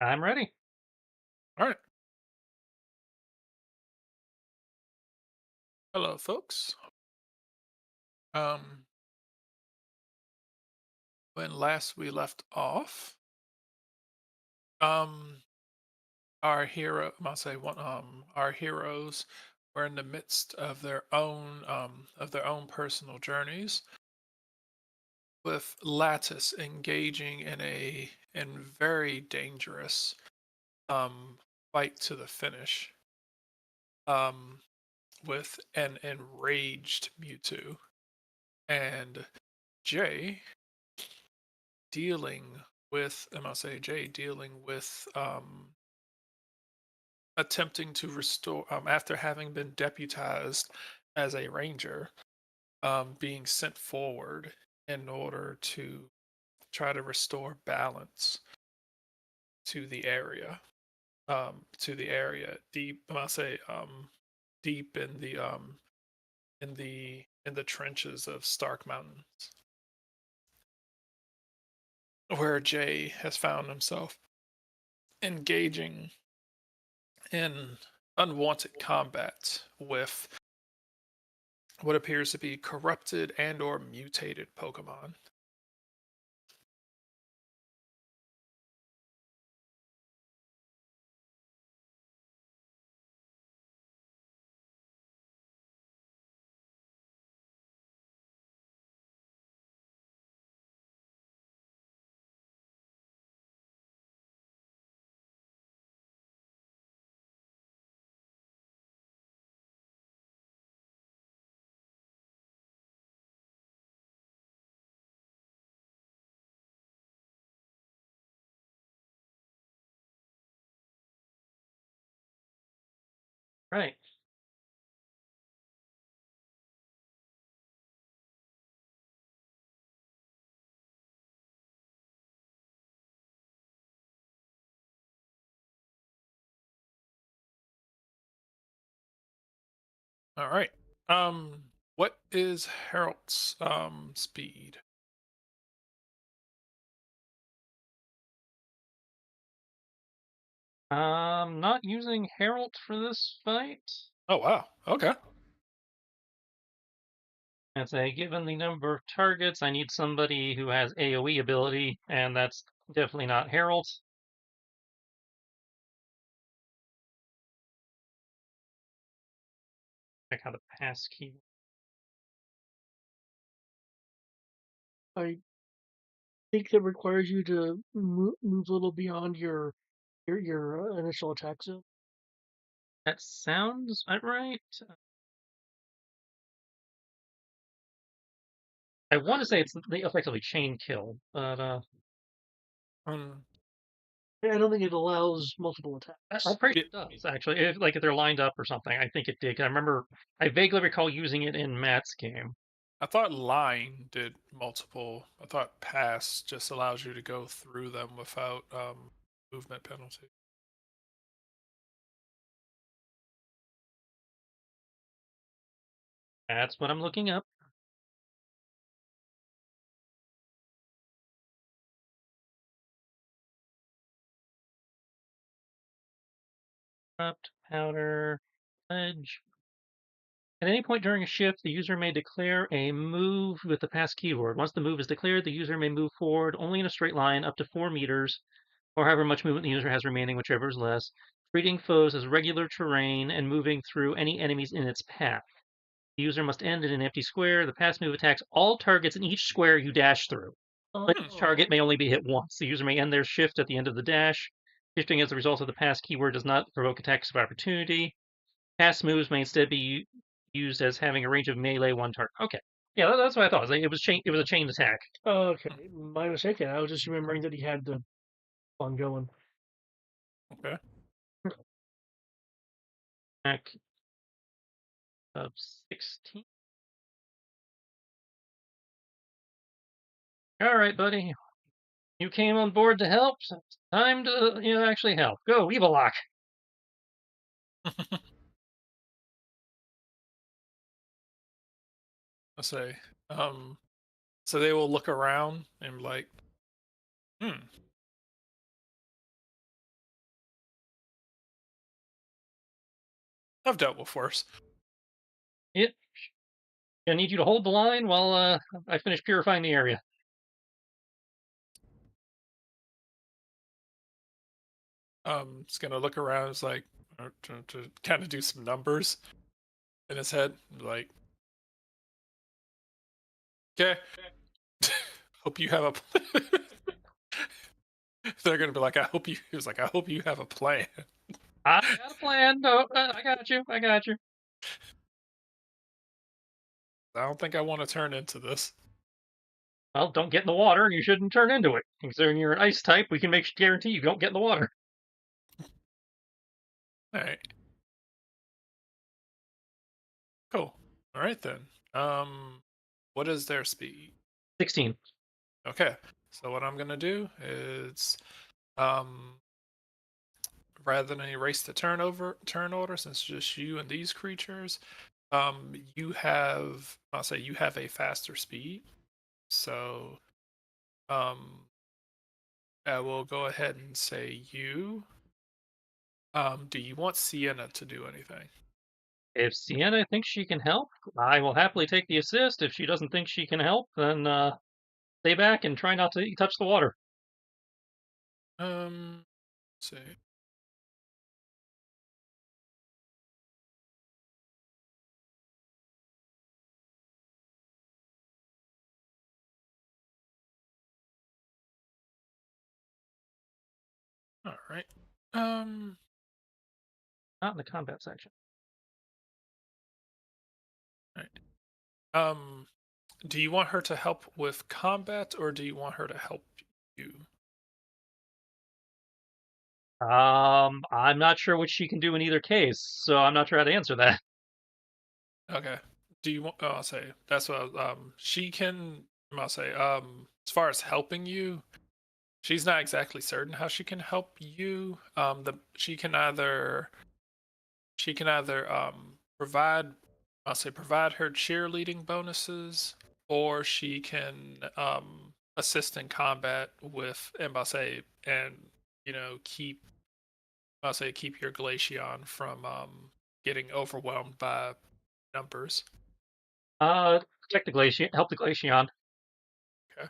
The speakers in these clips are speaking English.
I'm ready. All right. Hello, folks. Um, when last we left off, um, our heroes were in the midst of their own personal journeys, with Lattice engaging in very dangerous um fight to the finish, um, with an enraged Mewtwo, and Jay Jay dealing with attempting to restore, after having been deputized as a ranger, being sent forward in order to try to restore balance to the area, deep. I say deep in the trenches of Stark Mountains, where Jay has found himself engaging in unwanted combat with what appears to be corrupted and or mutated Pokemon. Right. All right. What is Harold's speed? Not using Herald for this fight. Oh wow. Okay. As a given the number of targets, I need somebody who has AoE ability, and that's definitely not Herald. Check out the pass key. I think that requires you to move a little beyond your initial attack zone. That sounds about right. I want to say it's effectively chain kill, but Um. I don't think it allows multiple I'm attacks. pretty Yeah, sure it does actually. If they're lined up or something, I think it did. I remember I vaguely recall using it in Matt's game. I thought line did multiple. I thought pass just allows you to go through them without movement penalty. That's what I'm looking up. Corrupt powder ledge. At any point during a shift, the user may declare a move with the pass keyword. Once the move is declared, the user may move forward only in a straight line up to 4 meters, or however much movement the user has remaining, whichever is less, treating foes as regular terrain and moving through any enemies in its path. The user must end in an empty square. The pass move attacks all targets in each square you dash through. But Hmm. each Oh, target may only be hit once. The user may end their shift at the end of the dash. Shifting as a result of the pass keyword does not provoke attacks of opportunity. Pass moves may instead be used as having a range of melee one target. Okay, yeah, that's what I thought. It was chain. It was a chain attack. okay. My mistake. Then. I was just remembering that he had the one going. Okay. Attack of 16. All right, buddy. You came on board to help. So it's time to actually help. Go, Evil Lock. I say. Um. So they will look around and be like, hmm. I've dealt with worse. It. I need you to hold the line while I finish purifying the area. He's gonna look around. It's like to kind of do some numbers in his head. Like, okay, hope you have a. They're gonna be like, I hope you. He was like, I hope you have a plan. I got a plan. No, I got you. I got you. I don't think I want to turn into this. Well, don't get in the water. You shouldn't turn into it. Considering you're an ice type, we can make guarantee you don't get in the water. All right, cool. All right then. What is their speed? 16. Okay, so what I'm gonna do is, um, rather than erase the turn order, since it's just you and these creatures, you have, I'll say you have a faster speed. So, um, I will go ahead and say you. Do you want Sienna to do anything? If Sienna thinks she can help, I will happily take the assist. If she doesn't think she can help, then stay back and try not to touch the water. Let's see. All right. Um, Not in the combat section. all right. Do you want her to help with combat, or do you want her to help you? I'm not sure what she can do in either case, so I'm not sure how to answer that. Okay. Do you want? Oh, I'll say that's what. She can. I'll say. As far as helping you, she's not exactly certain how she can help you. She can either provide, I'll say, provide her cheerleading bonuses, or she can assist in combat with, and I'll say, and keep your Glaceon from getting overwhelmed by numbers. Protect the glacier, help the Glaceon. Okay.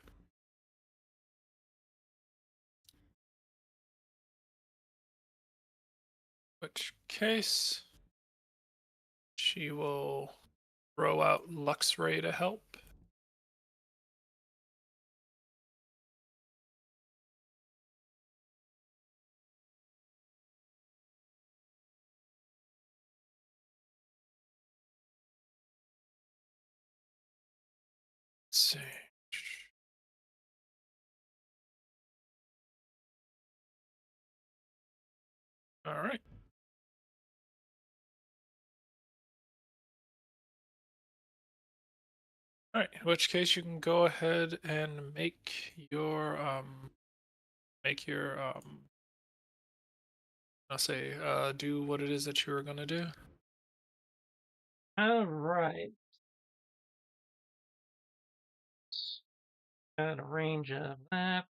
Which case, she will throw out Luxray to help. Let's see. All right. All right. In which case, you can go ahead and make your I'll say do what it is that you were gonna do. All right. Got a range of that.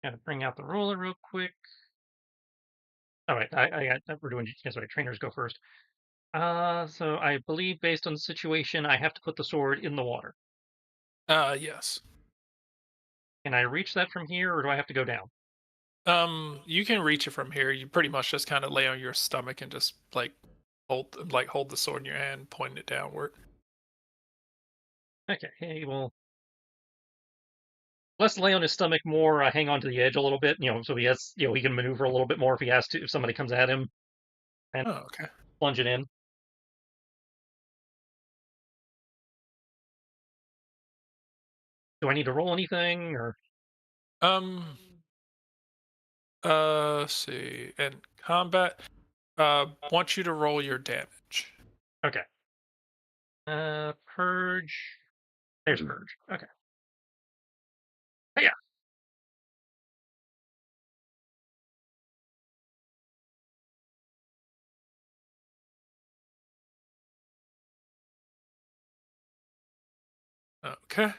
Got to bring out the ruler real quick. All right, we're doing. Sorry, trainers go first. So I believe based on the situation, I have to put the sword in the water. Yes. Can I reach that from here, or do I have to go down? You can reach it from here. You pretty much just kind of lay on your stomach and just hold the sword in your hand, pointing it downward. Okay, hey, well, less lay on his stomach, more hang on to the edge a little bit. So he has, he can maneuver a little bit more if he has to. If somebody comes at him, and Oh, okay. plunge it in. Do I need to roll anything, or Um. Let's see. And combat. Want you to roll your damage. okay? Purge. There's purge. Okay. Hey, yeah. Okay.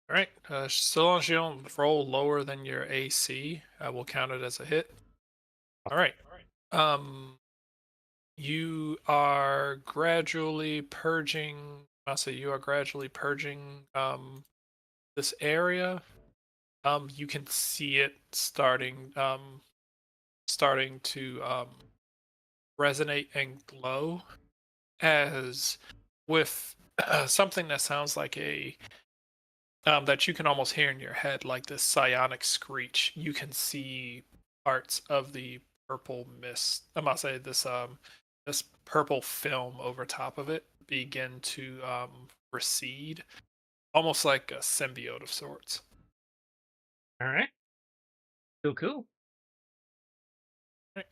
All right. So long as you don't roll lower than your AC, I will count it as a hit. All right. Um, you are gradually purging. I'll say you are gradually purging this area. You can see it starting to resonate and glow as with something that sounds like a that you can almost hear in your head, like this psionic screech. You can see parts of the purple mist. I must say this purple film over top of it begin to recede, almost like a symbiote of sorts. All right. Cool, cool. Right.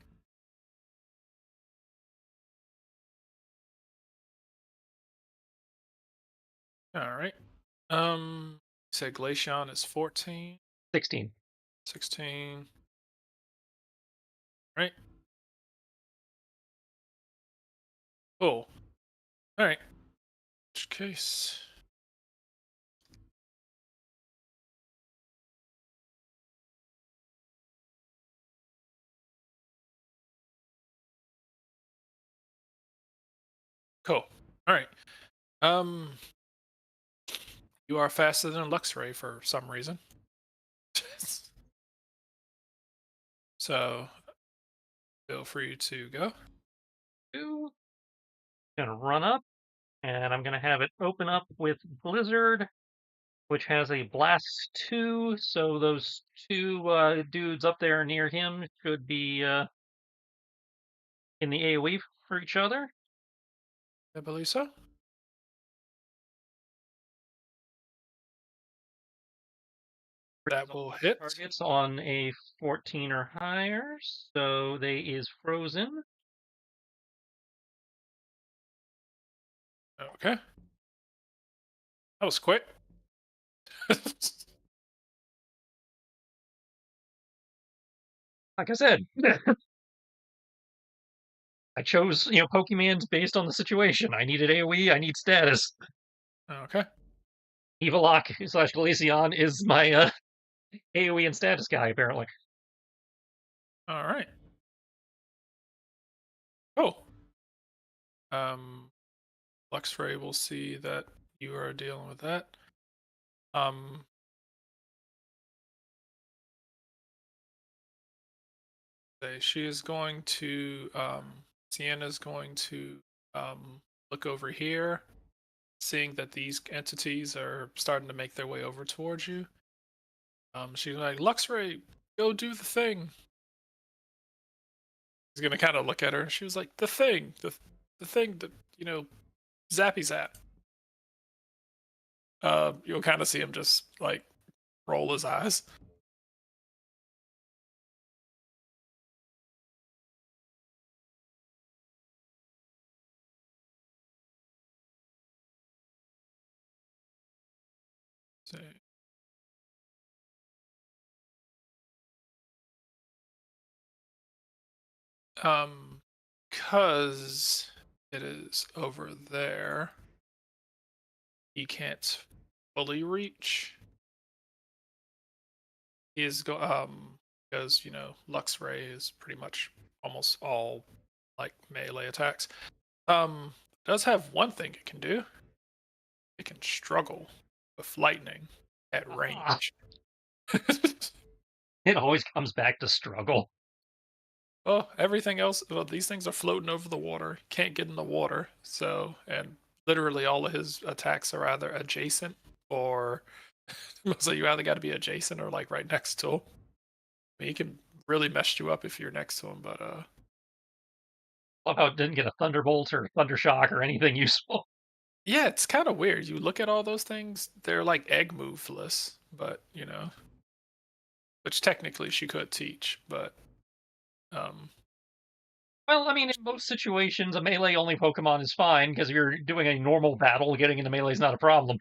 All right. You said Glaceon is 14, 16. 16. Right. Cool. All right. Which case? Cool. All right. Um, you are faster than Luxray for some reason. So feel free to go. Two. Gonna run up, and I'm gonna have it open up with Blizzard, which has a blast 2. So those two dudes up there near him should be in the AoE for each other. I believe so. That will hit. Targets on a 14 or higher, so they is frozen. Okay. That was quick. Like I said, I chose Pokemans based on the situation. I needed AoE. I need status. Okay. Evilock slash Glaceon is my AoE and status guy apparently. All right. Cool. Um, Luxray will see that you are dealing with that. Um, she is going to Sienna's going to look over here, seeing that these entities are starting to make their way over towards you. She's like, Luxray, go do the thing. He's gonna kind of look at her. She was like, the thing that zappy zap. You'll kind of see him just like roll his eyes. So, um, cause it is over there, he can't fully reach. He is because Luxray is pretty much almost all like melee attacks. Does have one thing it can do. It can struggle with lightning at Ah, range. it always comes back to struggle. Oh, everything else. Well, these things are floating over the water. Can't get in the water. So, and literally all of his attacks are either adjacent or so you either got to be adjacent or like right next to him. I mean, he can really mess you up if you're next to him. But Love how it didn't get a Thunderbolt or Thundershock or anything useful. yeah, it's kind of weird. You look at all those things; they're like egg moveless, but which technically she could teach, but um, Well, I mean, in most situations, a melee only Pokemon is fine because if you're doing a normal battle, getting into melee is not a problem.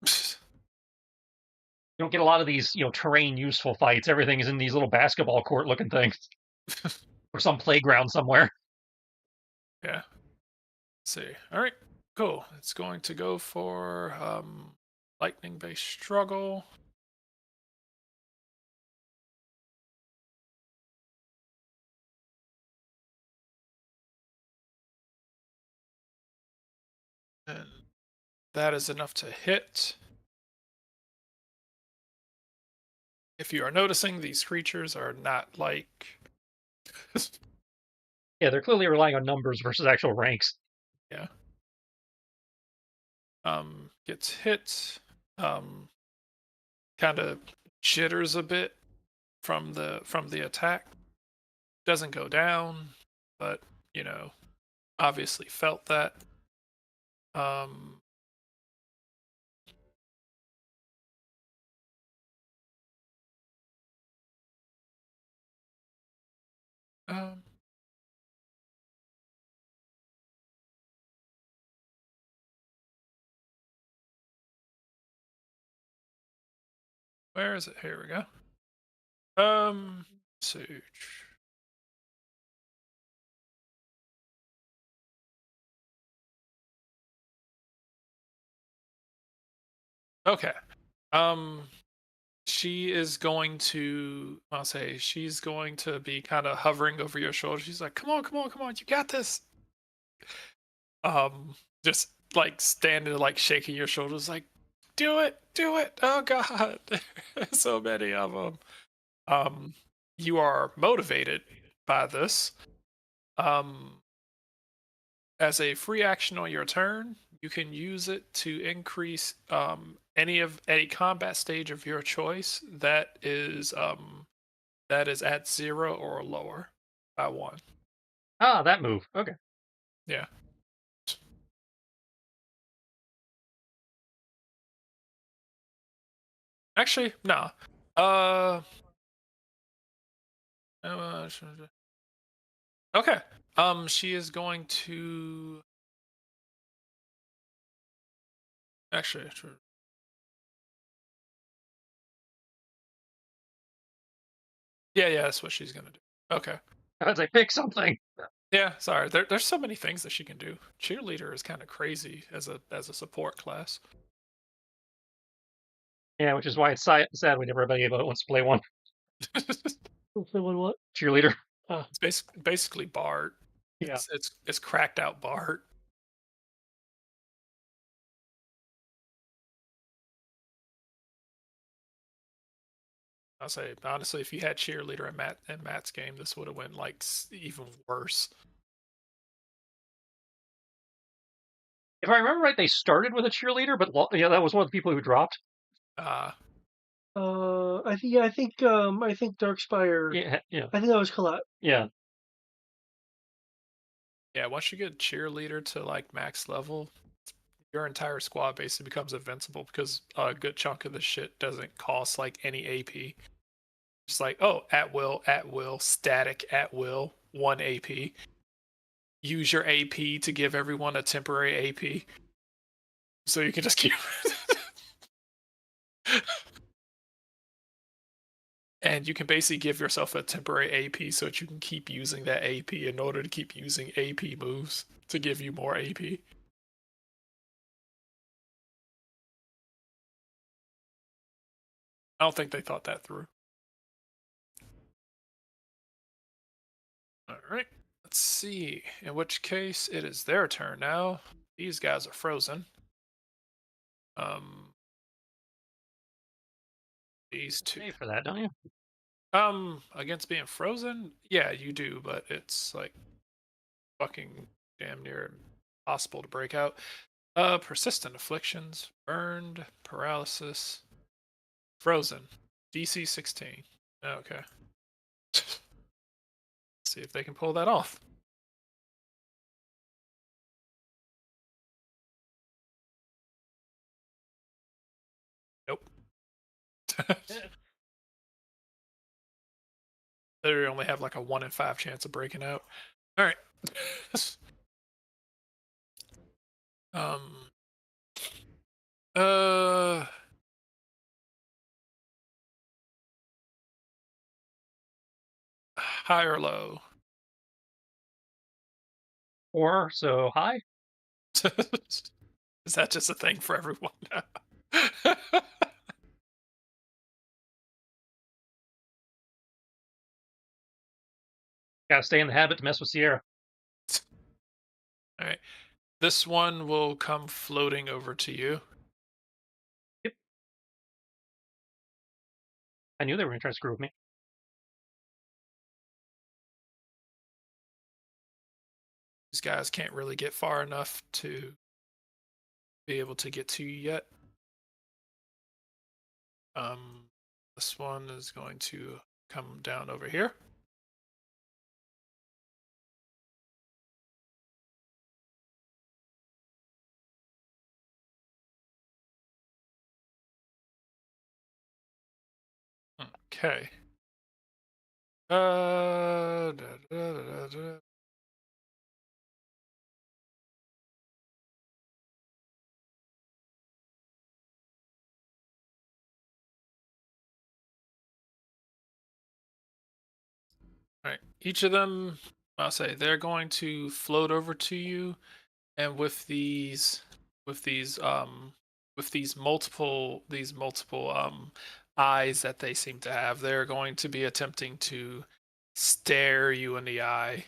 You don't get a lot of these, terrain useful fights. Everything is in these little basketball court looking things or some playground somewhere. yeah. Let's see. All right, cool. It's going to go for lightning based struggle. And that is enough to hit. If you are noticing, these creatures are not like. Yeah, they're clearly relying on numbers versus actual ranks. Yeah. Gets hit. Kind of jitters a bit from the attack. Doesn't go down, but you know, obviously felt that. Um, um, where is it? Here we go. Search. Okay. Um, she is going to. I'll say she's going to be kind of hovering over your shoulder. She's like, "Come on, come on, come on! You got this!" Just like standing, like shaking your shoulders, like, "Do it, do it! Oh God, so many of them." Um, you are motivated by this. Um, as a free action on your turn, you can use it to increase any combat stage of your choice that is at 0 or lower by 1. Ah, that move. Okay. Yeah. Actually, no. Uh, okay. She is going to actually. Yeah, yeah, that's what she's gonna do. Okay. I was like, pick something. Yeah, sorry. There's so many things that she can do. Cheerleader is kind of crazy as a support class. Yeah, which is why it's sad we never been able to once play one. It's Play one what? Cheerleader. Ah, basically Bart. Yeah. It's cracked out Bart. I'll say honestly, if you had cheerleader in Matt's game, this would have went like even worse. If I remember right, they started with a cheerleader, but yeah, that was one of the people who dropped. Uh I think Darkspire. Yeah, yeah, I think that was Colette. yeah. yeah, once you get cheerleader to like max level, your entire squad basically becomes invincible because a good chunk of the shit doesn't cost like any AP. It's like, oh, at will, static at will, 1 AP. Use your AP to give everyone a temporary AP. So you can just keep. And you can basically give yourself a temporary AP so that you can keep using that AP in order to keep using AP moves to give you more AP. I don't think they thought that through. All right. Let's see. In which case, it is their turn now. These guys are frozen. Um, these two. Pay for that, don't you? Against being frozen, yeah, you do, but it's like fucking damn near impossible to break out. Persistent afflictions, burned, paralysis, frozen, DC 16. Okay. See if they can pull that off. Nope. They only have like a 1 in 5 chance of breaking out. All right. um. Uh. High or low? Or so high. Is that just a thing for everyone now? Gotta stay in the habit to mess with Sierra. All right. This one will come floating over to you. Yep. I knew they were going to try to screw with me. These guys can't really get far enough to be able to get to you yet. This one is going to come down over here. Okay. Da. All right. Each of them, I'll say, they're going to float over to you, and with these multiple eyes that they seem to have, they're going to be attempting to stare you in the eye.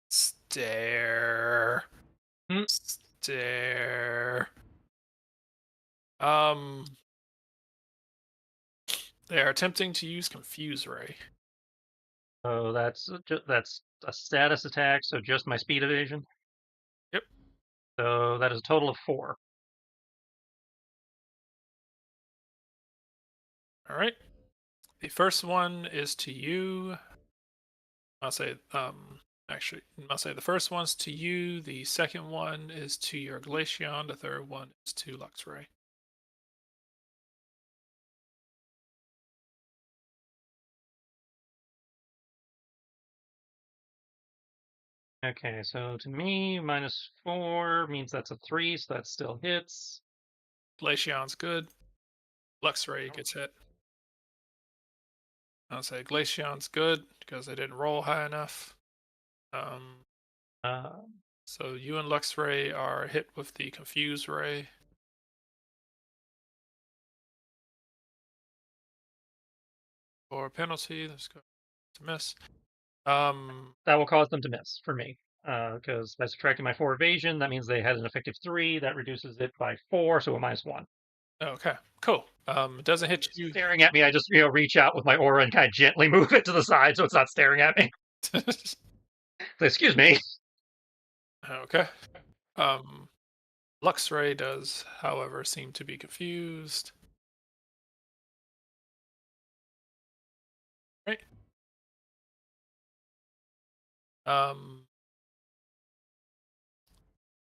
Stare. Hmm. Stare. Um, they are attempting to use Confuse Ray. So that's a status attack, so just my speed evasion. Yep. So that is a total of 4. All right. The first one is to you. I'll say, actually, I'll say the first one's to you. The second one is to your Glaceon. The third one is to Luxray. Okay, so to me, -4 means that's a 3, so that still hits. Glaceon's good. Luxray gets hit. I'll say Glaceon's good because they didn't roll high enough. Um, Uh, so you and Luxray are hit with the Confuse Ray. For a penalty, let's go to miss. that will cause them to miss for me. Because by subtracting my 4 evasion, that means they had an effective 3. That reduces it by 4, so a -1. Okay, cool. It doesn't hit It's you. staring at me. I just reach out with my aura and kind of gently move it to the side so it's not staring at me. Excuse me. Okay. Um, Luxray does, however, seem to be confused. Right. Um,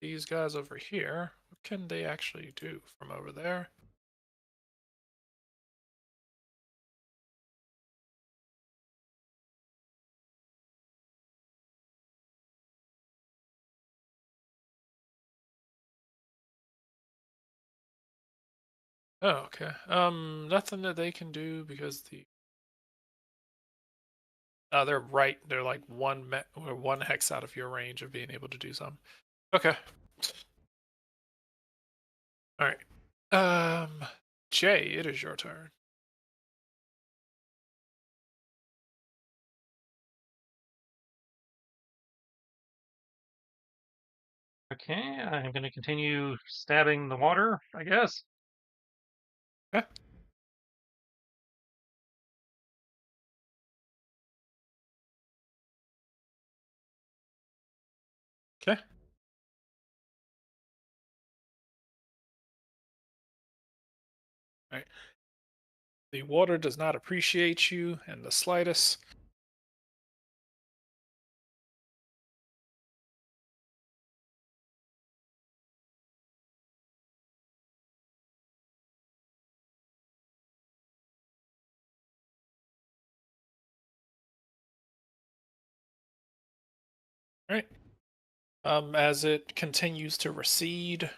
these guys over here, what can they actually do from over there? Oh, okay. Nothing that they can do because they're right. They're like or one hex out of your range of being able to do something. Okay. All right. Jay, it is your turn. Okay, I'm going to continue stabbing the water, I guess. Okay. Okay. All right. The water does not appreciate you in the slightest. All right. As it continues to recede,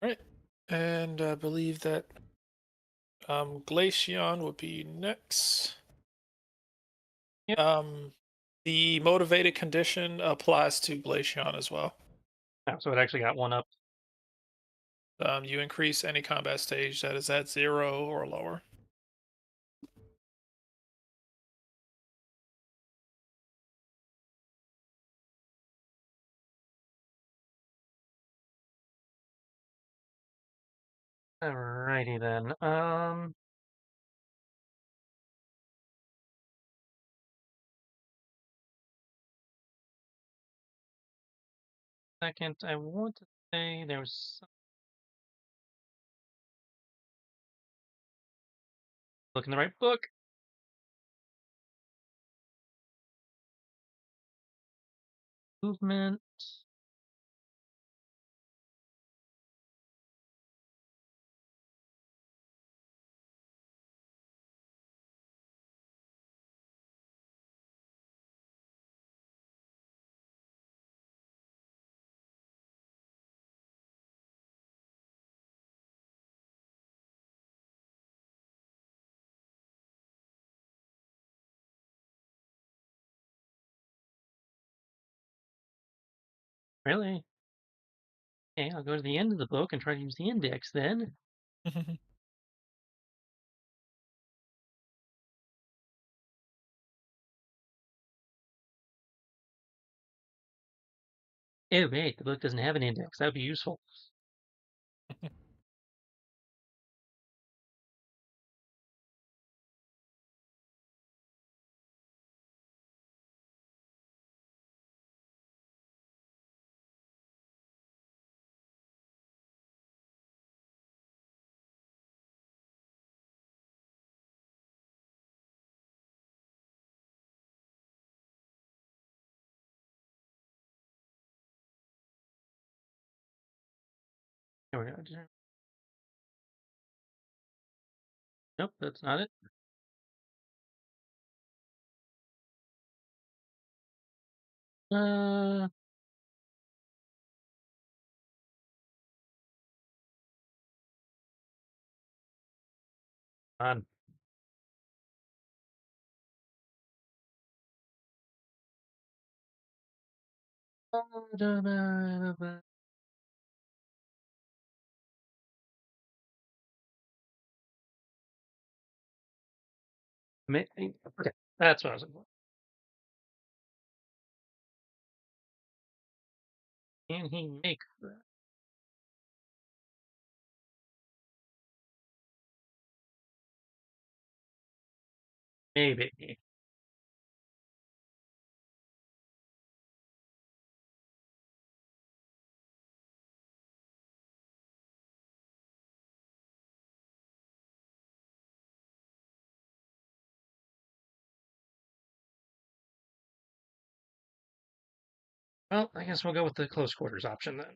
right. And I believe that Glaceon would be next. Yep. The motivated condition applies to Glaceon as well. Oh, so it actually got 1 up. You increase any combat stage that is at 0 or lower. Alrighty then. Second, I want to say there was look in the right book. Movement. Really? Okay, I'll go to the end of the book and try to use the index then. Oh wait, the book doesn't have an index. That would be useful. Here we go. Nope, that's not it. Uh, on. Okay, that's what I was looking for. Can he make that? Maybe. Well, I guess we'll go with the close quarters option then.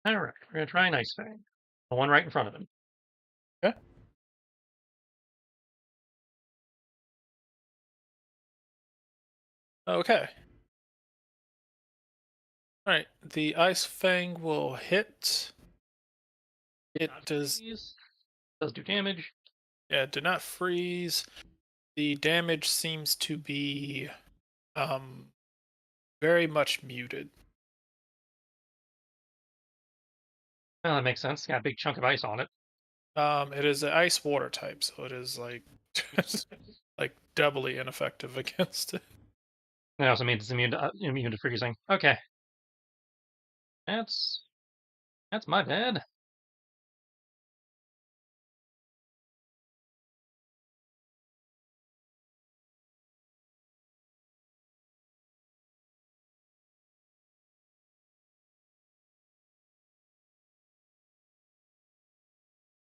Alright, we're gonna try an ice fang. The one right in front of him. Yeah. Okay. All right. The Ice Fang will hit. It Not does. freeze. Does do damage. Yeah, do not freeze. The damage seems to be um very much muted. Well, that makes sense. Got a big chunk of ice on it. It is an ice water type, so it is like like doubly ineffective against it. That also means it's immune to freezing. Okay, that's that's my bad.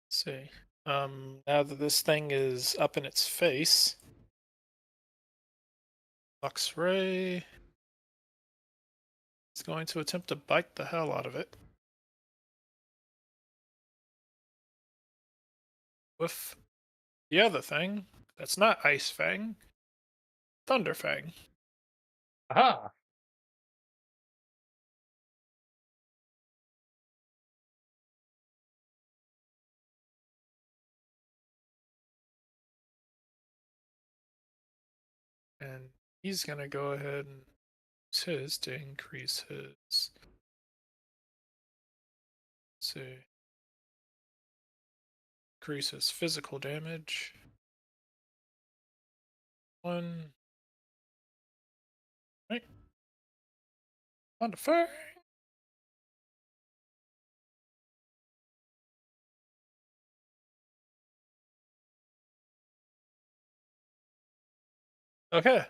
Let's see. Now that this thing is up in its face, Lux Ray is going to attempt to bite the hell out of it. With the other thing, that's not Ice Fang, Thunder Fang. Aha! And he's going to go ahead and use his to increase his. Let's see. Increases physical damage. 1. Right. On the fire. Okay.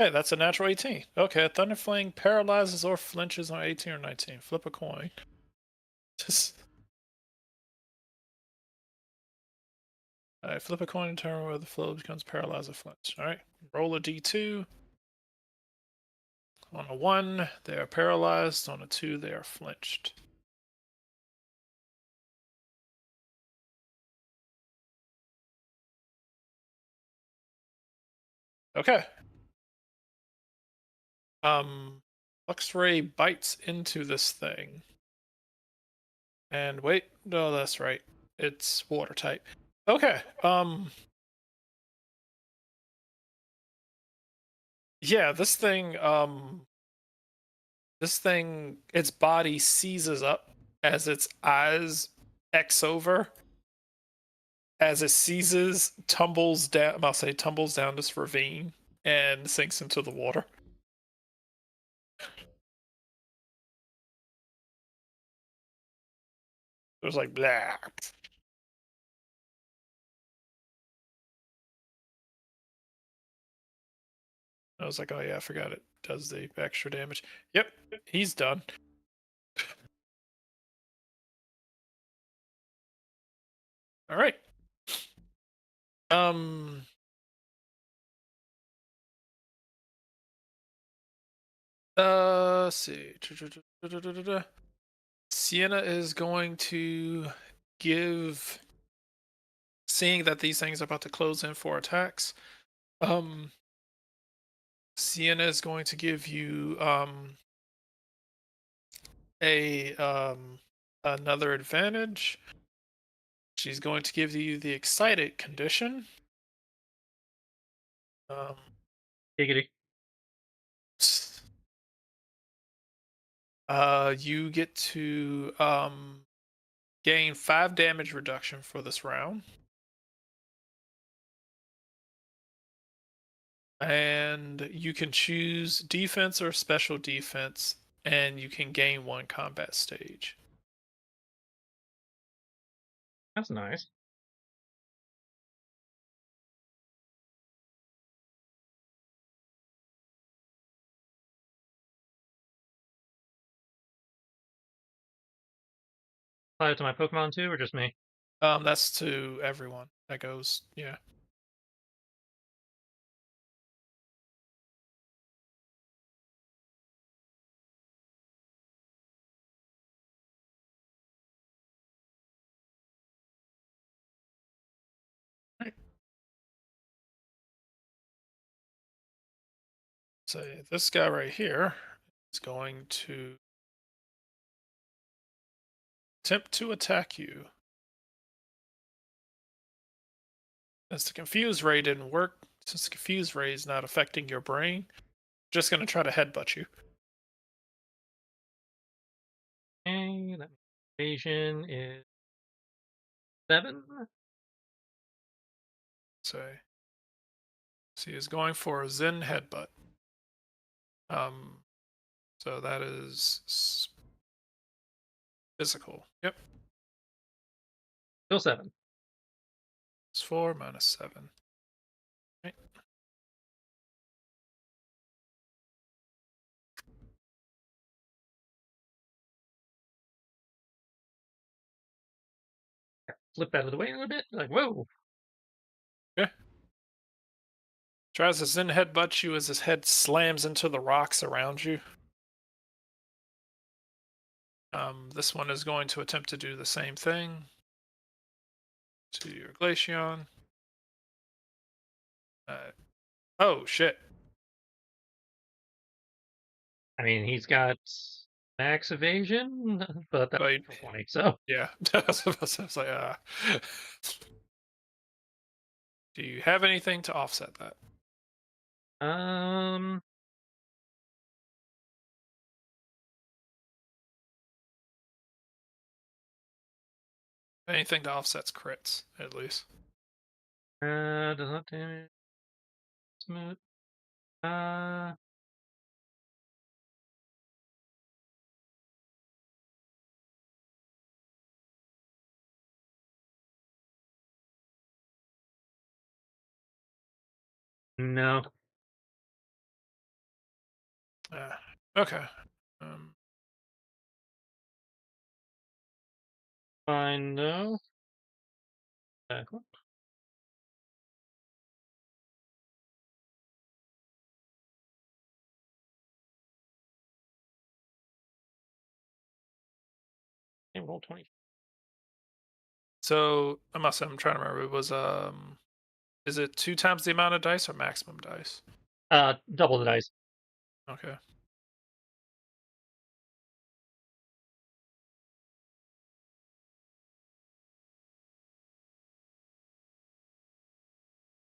Okay, that's a natural 18. Okay, Thunderflame paralyzes or flinches on 18 or 19. Flip a coin. Just Alright, flip a coin and determine whether the flow becomes paralyzed or flinch. Alright. Roll a D2. On a 1, they are paralyzed. On a 2, they are flinched. Okay. Luxray bites into this thing. And wait, no, that's right. It's water type. Okay. Yeah, this thing, its body seizes up as its eyes X over. As it seizes, tumbles down, I'll say tumbles down this ravine and sinks into the water. It was like blah. I was like, oh yeah, I forgot it does the extra damage. Yep, he's done. All right. Um. Let's see. Sienna is going to give, seeing that these things are about to close in for attacks. Um. Sienna is going to give you a another advantage. She's going to give you the excited condition. Um, Giggity. you get to gain 5 damage reduction for this round, and you can choose defense or special defense, and you can gain 1 combat stage. That's nice. Apply it to my Pokemon too, or just me? That's to everyone. That goes, yeah. Right. So this guy right here is going to attempt to attack you. As the confuse ray didn't work, since the confuse ray is not affecting your brain, just gonna try to headbutt you. Okay, that evasion is 7. So he is going for a Zen headbutt. So that is physical. Yep. Still 7. It's 4 minus 7. Right. Flip out of the way a little bit. Like, whoa. Okay. Tries to Zen headbutt you as his head slams into the rocks around you. This one is going to attempt to do the same thing to your Glaceon. Oh shit! I mean, he's got max evasion, but that's But 20. So, yeah, I was like, do you have anything to offset that? um, Anything that offsets crits, at least. Does not damage. Smooth. Uh, no. Okay. Um, Fine, no. Cool. Okay, roll 20. so I must say, I'm trying to remember. It was is it 2 times the amount of dice or maximum dice? Double the dice. Okay.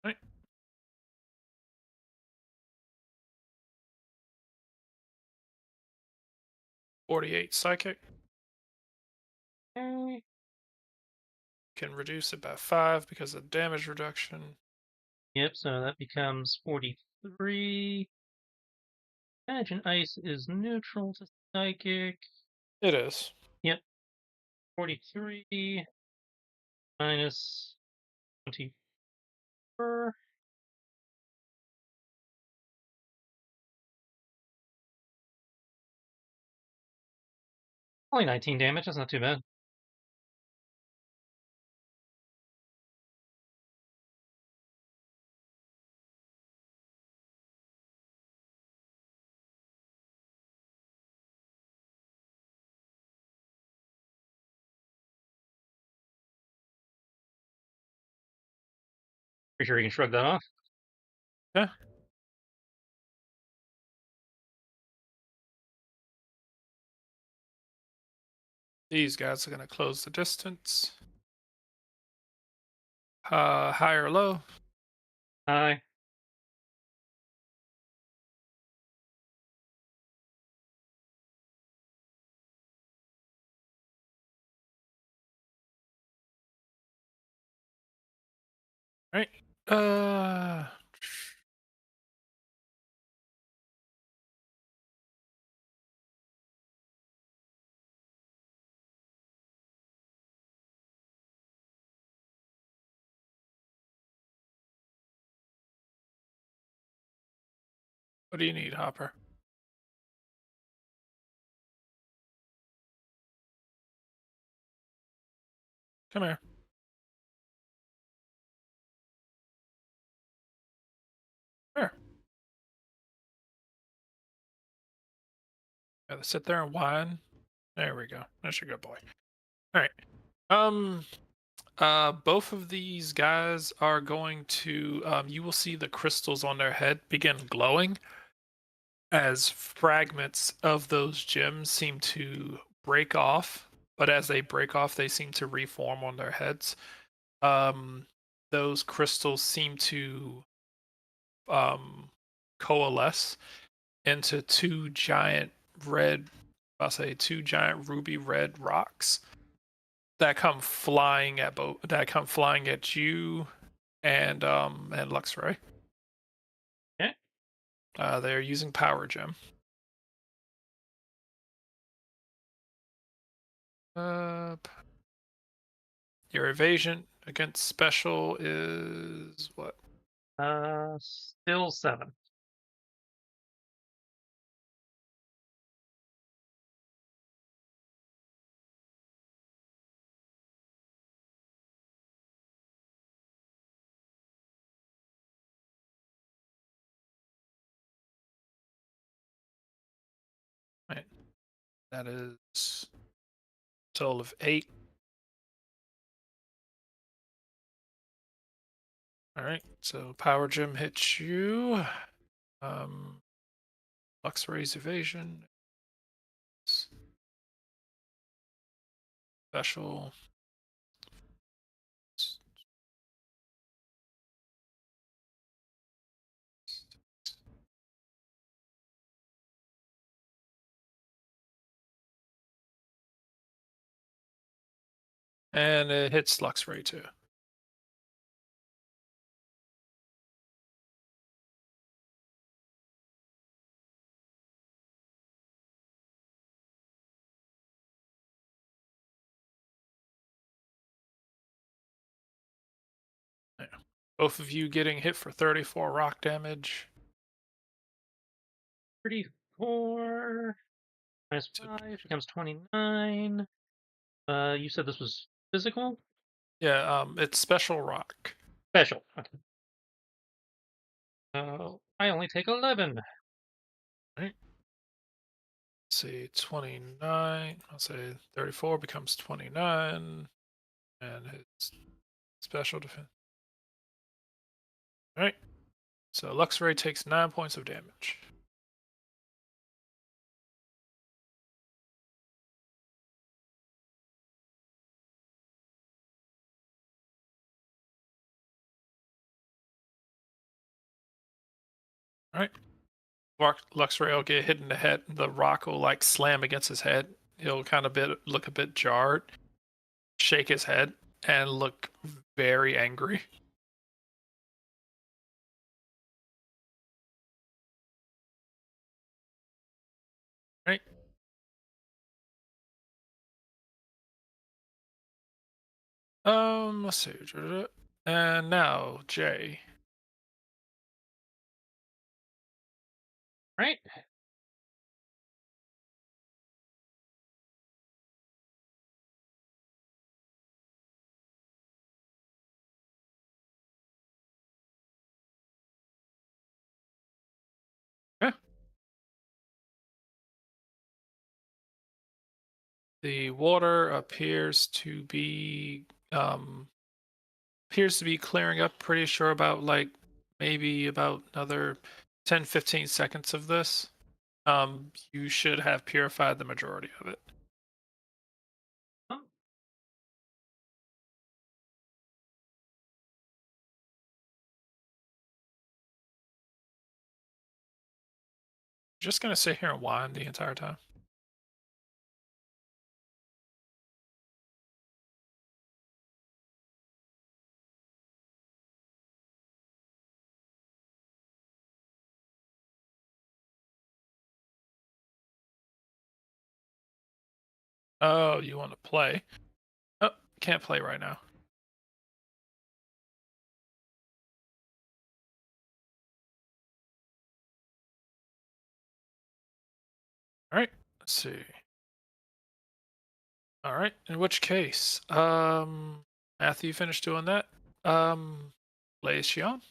Right. 48 psychic. Okay. Can reduce it by 5 because of damage reduction. Yep, so that becomes 43. Imagine ice is neutral to psychic. It is. Yep, 43 minus 24. Only 19 damage, that's not too bad. Pretty sure you can shrug that off. Yeah. These guys are going to close the distance. High or low? Hi. Right. Uh, what do you need, Hopper? Come here. Here. Gotta sit there and whine. There we go. That's your good boy. All right. Um. Both of these guys are going to. You will see the crystals on their head begin glowing as fragments of those gems seem to break off. But as they break off, they seem to reform on their heads. Um, those crystals seem to um coalesce into two giant red, I'll say two giant ruby red rocks that come flying at you and Luxray. Okay. They're using power gem. Uh, your evasion against special is what? Still 7. Right. That is total of 8. All right. So power gem hits you. Um, Luxray's evasion. Special. And it hits Luxray too. Yeah. Both of you getting hit for 34 rock damage. 34 minus So, 5 becomes 29. You said this was physical? yeah, it's special rock. Special. Okay. I only take 11. Right. Let's see, 29. I'll say 34 becomes 29. And his special defense. All right. So Luxray takes 9 points of damage. All right. Luxray will get hit in the head. The rock will like slam against his head. He'll kind of look a bit jarred, shake his head, and look very angry. Right. Let's see. And now Jay. Right? Yeah. The water um appears to be clearing up. Pretty sure about like maybe about another 10-15 seconds of this. You should have purified the majority of it. Oh, Just gonna sit here and whine the entire time. Oh, you want to play? Oh, can't play right now. All right. Let's see. All right. In which case, after you finish doing that, Leishion.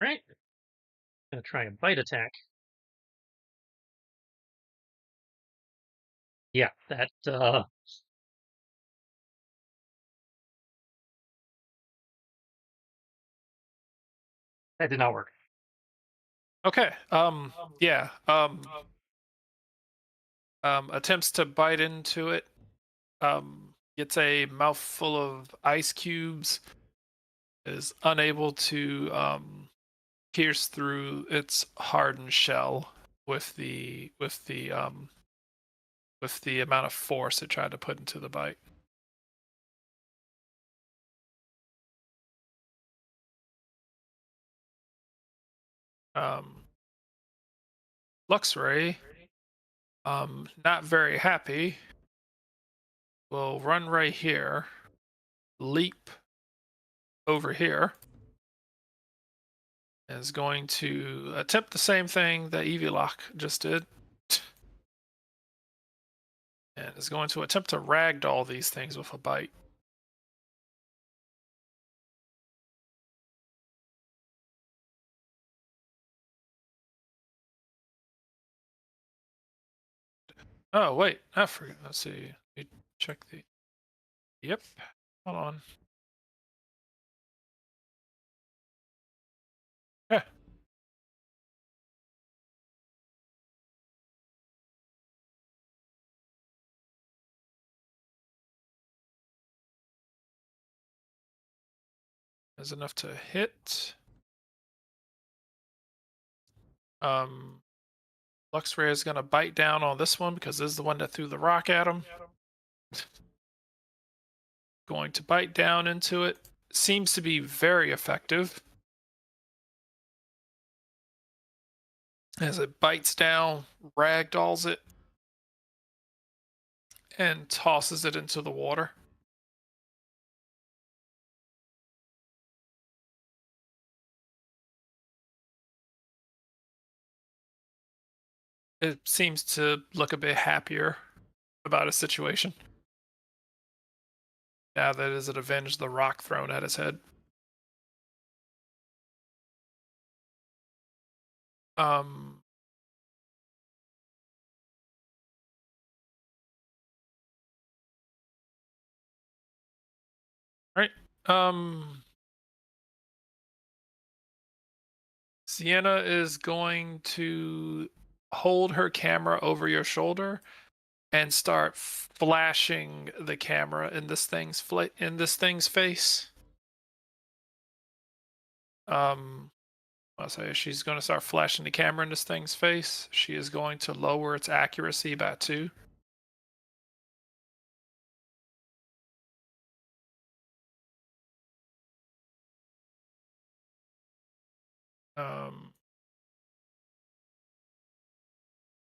right. Gonna try a bite attack. Yeah, that did not work. Okay. Yeah. Attempts to bite into it. Gets a mouthful of ice cubes. Is unable to pierce through its hardened shell with the amount of force it tried to put into the bite. Um, Luxray, not very happy, will run right here, leap over here, and is going to attempt the same thing that Evilock just did, and is going to attempt to ragdoll these things with a bite. Oh wait, I forgot. Let's see. Let me check the. Yep. Hold on. Yeah. Is enough to hit. Um, Luxray is gonna bite down on this one because this is the one that threw the rock at him. Going to bite down into it. Seems to be very effective. As it bites down, ragdolls it, and tosses it into the water. It seems to look a bit happier about his situation now that it has avenged the rock thrown at his head. Um, right. Sienna is going to hold her camera over your shoulder and start flashing the camera in this thing's face. Um, I'll say she's going to start flashing the camera in this thing's face. She is going to lower its accuracy by 2. Um,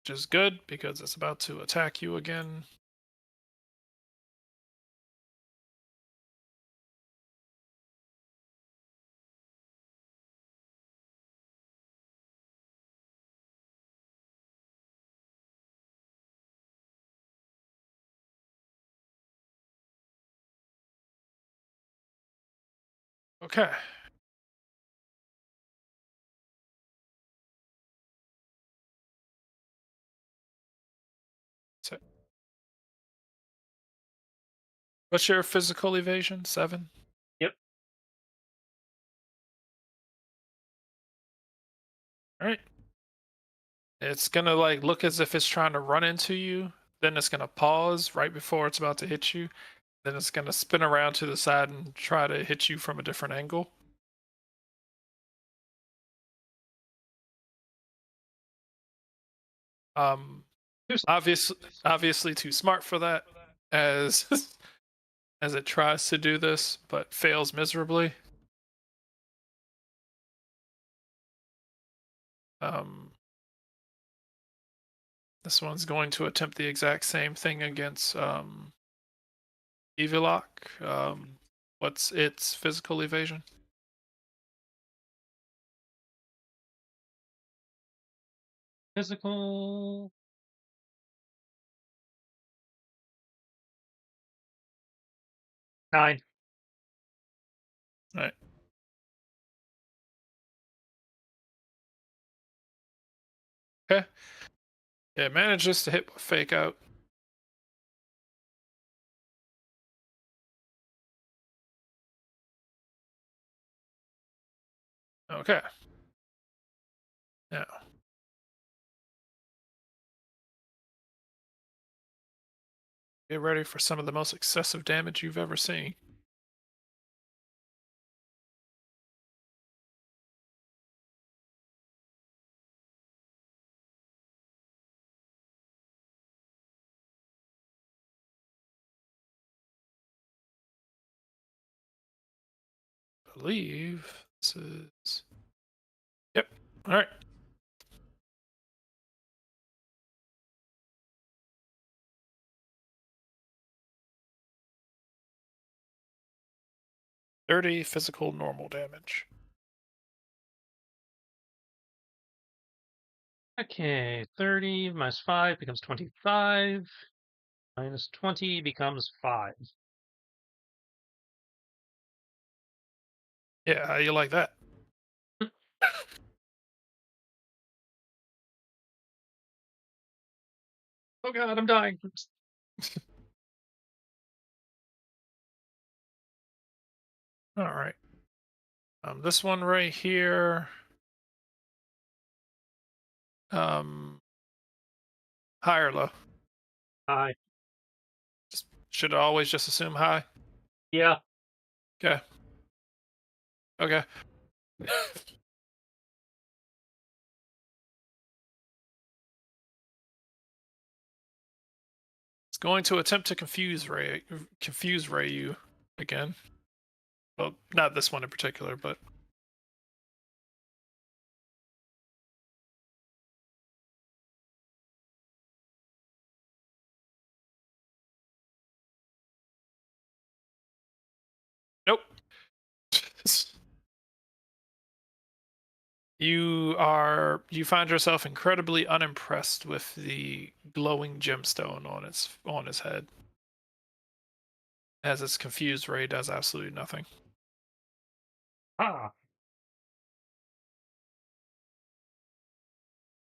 which is good because it's about to attack you again. Okay. So, what's your physical evasion? 7? Yep. All right. It's gonna like look as if it's trying to run into you. Then it's gonna pause right before it's about to hit you. Then it's gonna spin around to the side and try to hit you from a different angle. Um, Just obviously too smart for that, as as it tries to do this, but fails miserably. Um, this one's going to attempt the exact same thing against Evilock. What's its physical evasion? physical 9. All right. Okay. Yeah, it manages to hit fake out. Okay. Now, get ready for some of the most excessive damage you've ever seen. I believe this is. Yep. All right. $30 physical normal damage. Okay, 30 minus 5 becomes 25. Minus 20 becomes 5. Yeah, how you like that? Oh god, I'm dying. All right. This one right here. Um, high or low? Hi. Should I always just assume high? Yeah. Okay. Okay. going to attempt to confuse Ray you again. Well, not this one in particular, but nope. You find yourself incredibly unimpressed with the glowing gemstone on his head. As it's confused, Ray does absolutely nothing. Ah,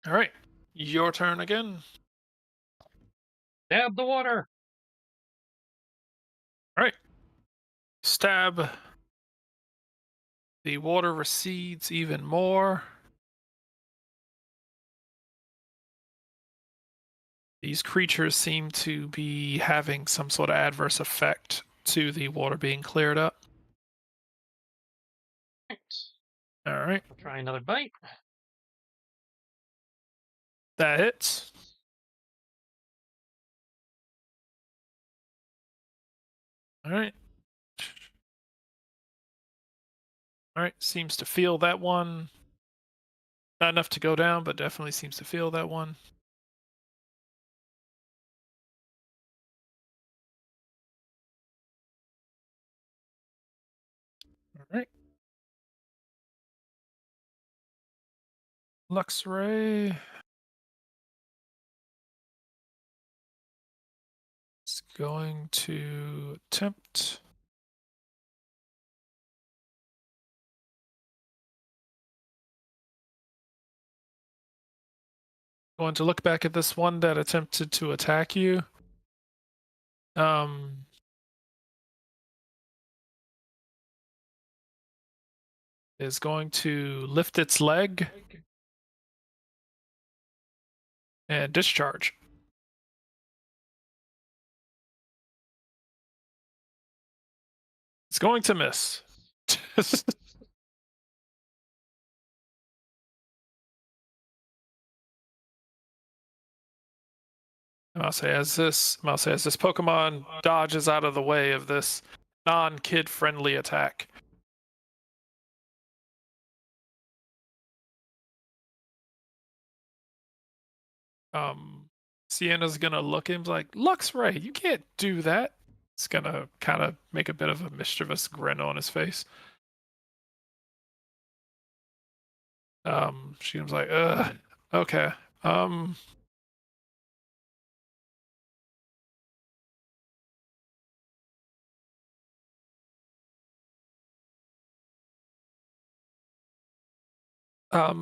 All right, your turn again. dab the water. All right, stab. The water recedes even more. These creatures seem to be having some sort of adverse effect to the water being cleared up. Right. All right, I'll try another bite. that hits. All right. All right, seems to feel that one. Not enough to go down, but definitely seems to feel that one. All right. Luxray is going to attempt. Going to look back at this one that attempted to attack you. Is going to lift its leg and discharge. It's going to miss. I'll say as this Pokemon dodges out of the way of this non-kid friendly attack. Sienna's gonna look at him like, Luxray, you can't do that. It's gonna kind of make a bit of a mischievous grin on his face. She was like, okay.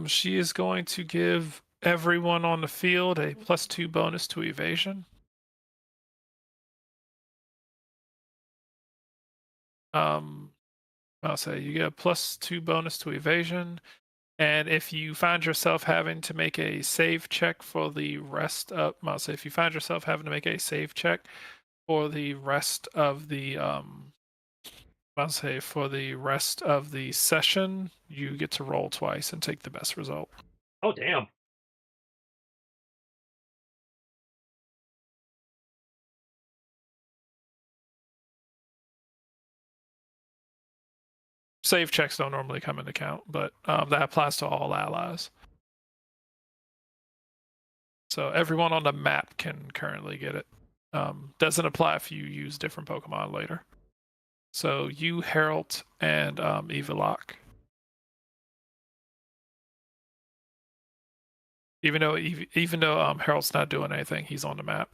She is going to give everyone on the field a +2 bonus to evasion. I'll say you get a +2 bonus to evasion. And if you find yourself having to make a save check for the rest of, I'll say if you find yourself having to make a save check for the rest of the, I'll say for the rest of the session, you get to roll twice and take the best result. Oh, damn. Save checks don't normally come into account, but that applies to all allies. So everyone on the map can currently get it. Doesn't apply if you use different Pokemon later. So you, Herald, and Evilock. Even though Harold's not doing anything, he's on the map.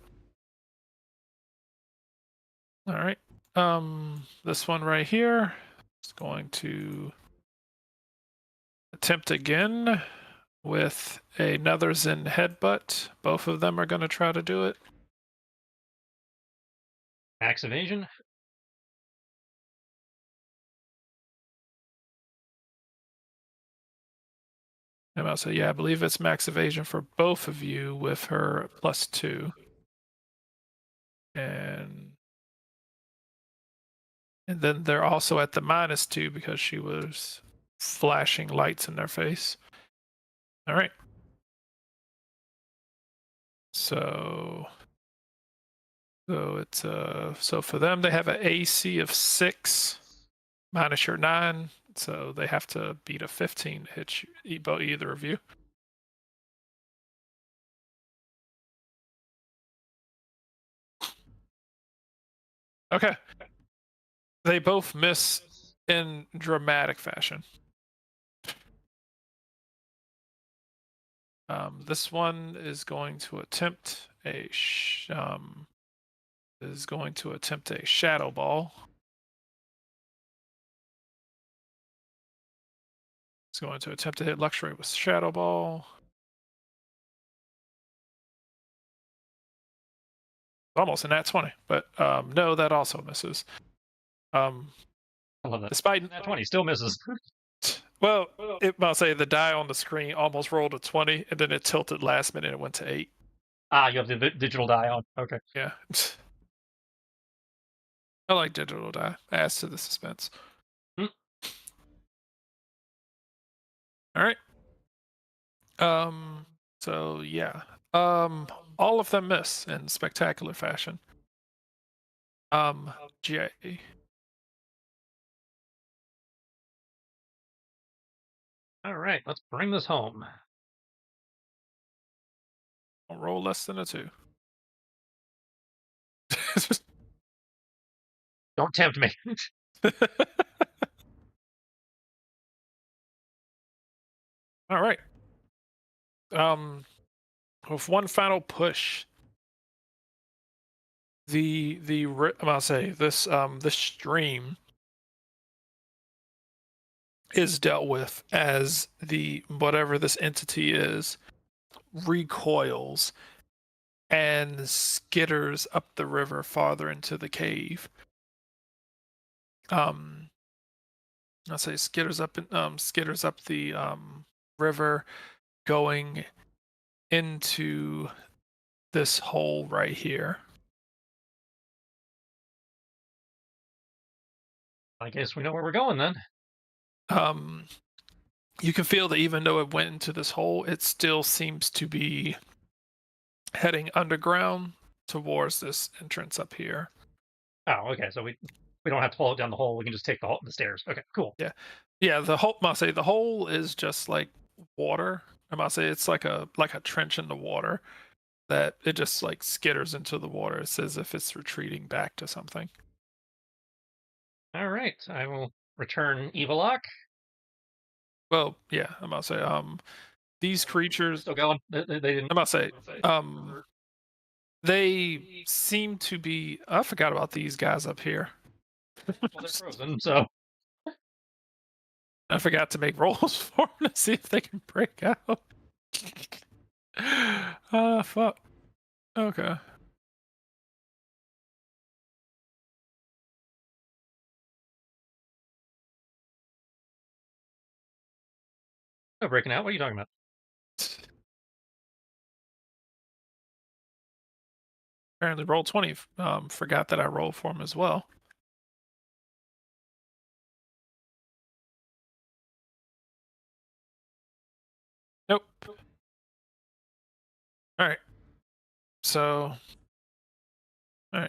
All right. This one right here is going to attempt again with another Zen headbutt. Both of them are going to try to do it. Max evasion. And I'll say, yeah, I believe it's max evasion for both of you with her +2. And then they're also at the -2 because she was flashing lights in their face. All right. So So it's so for them they have an AC of 6 minus your 9, so they have to beat a 15 to hit you, either of you. Okay. They both miss in dramatic fashion. This one is going to attempt a shadow ball. It's going to attempt to hit Luxury with shadow ball. Almost a nat 20, but no, that also misses. I love that. Despite That 20 still misses. well, I'll say the die on the screen almost rolled a 20, and then it tilted last minute and it went to 8. Ah, you have the digital die on. Okay. Yeah. I like digital die. Adds to the suspense. Hmm. All right. So yeah. All of them miss in spectacular fashion. GA. All right, let's bring this home. I'll roll less than a 2. Don't tempt me. All right. With one final push, I'll say this this stream is dealt with as the whatever this entity is recoils and skitters up the river farther into the cave. I'll say skitters up the river, going into this hole right here. I guess we know where we're going then. You can feel that even though it went into this hole, it still seems to be heading underground towards this entrance up here. Oh, okay. So we don't have to follow it down the hole. We can just take the stairs. Okay, cool. Yeah. The hole. I say the hole is just like water. I might say it's like a trench in the water that it just like skitters into the water. It's as if it's retreating back to something. All right, I will return Evilock. Well, yeah. I might say these creatures. Still going. They didn't. I might say they seem to be. I forgot about these guys up here. Well, they're frozen, so I forgot to make rolls for them to see if they can break out. Fuck. Okay. no breaking out. What are you talking about? Apparently, roll 20. Forgot that I rolled for him as well. Nope. All right. So, all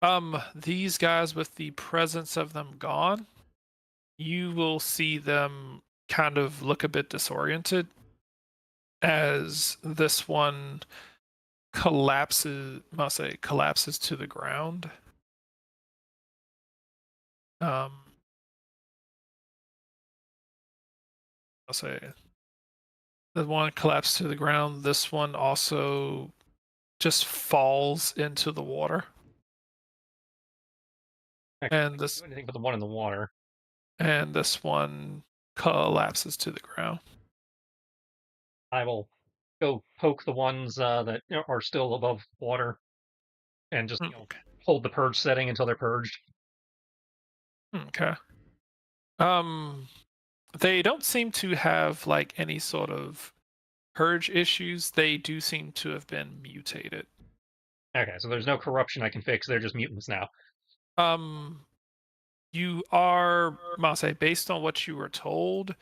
right. These guys, with the presence of them gone, you will see them kind of look a bit disoriented as this one collapses to the ground. I'll say the one collapsed to the ground. This one also just falls into the water. I And can't this do anything but the one in the water. one collapses to the ground. I will go poke the ones that are still above water, and just Okay. hold the purge setting until they're purged. Okay. They don't seem to have like any sort of purge issues. They do seem to have been mutated. Okay, so there's no corruption I can fix. They're just mutants now. You are, I'll say, based on what you were told,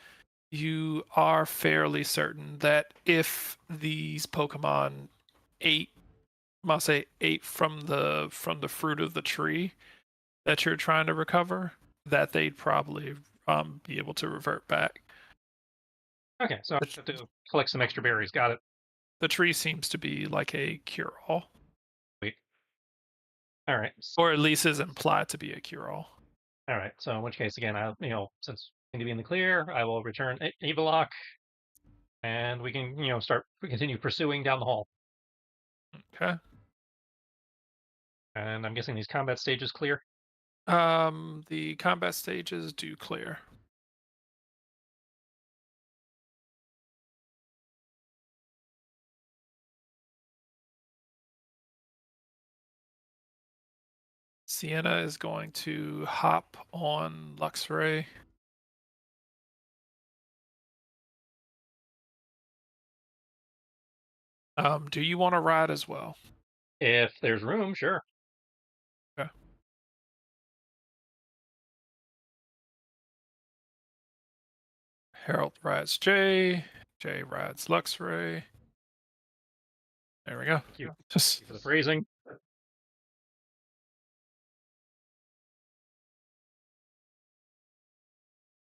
you are fairly certain that if these Pokemon ate I'll say ate from the fruit of the tree that you're trying to recover, that they'd probably be able to revert back. Okay, so I The, have to collect some extra berries. Got it. the tree seems to be like a cure-all, Sweet. All right. or at least is implied to be a cure-all. All right. So in which case, again, since I need to be in the clear, I will return Evilock, and we can, continue pursuing down the hall. Okay. And I'm guessing these combat stages clear. The combat stages do clear. Sienna is going to hop on Luxray. Do you want to ride as well? If there's room, sure. Okay. Harold rides Jay. Jay rides Luxray. There we go. Thank you Just for the phrasing.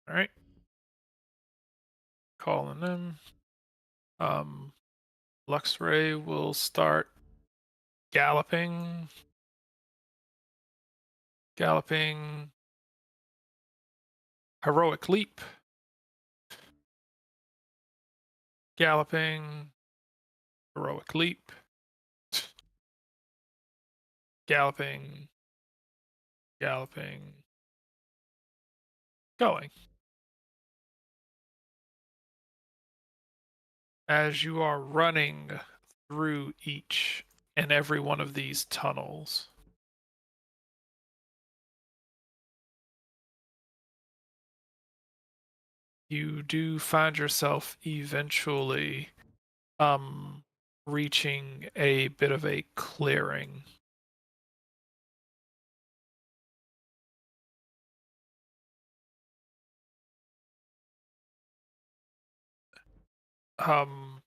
all right. Calling them. Luxray will start galloping. Galloping. Heroic leap. Galloping. Heroic leap. Galloping. Galloping. Going. As you are running through each and every one of these tunnels, you do find yourself eventually reaching a bit of a clearing. Um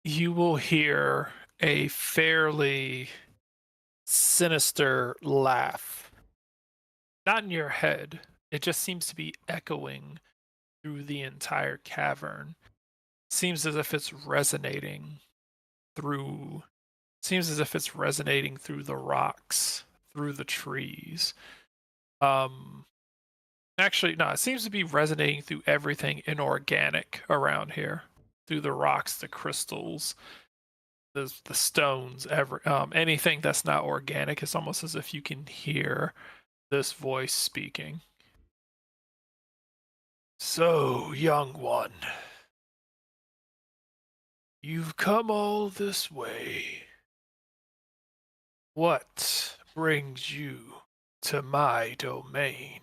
you will hear a fairly sinister laugh. Not in your head. It just seems to be echoing through the entire cavern. Seems as if it's resonating through seems as if it's resonating through the rocks, through the trees. Um Actually, no, it seems to be resonating through everything inorganic around here. Through the rocks, the crystals, the stones, anything that's not organic. It's almost as if you can hear this voice speaking. So, young one, you've come all this way. What brings you to my domain?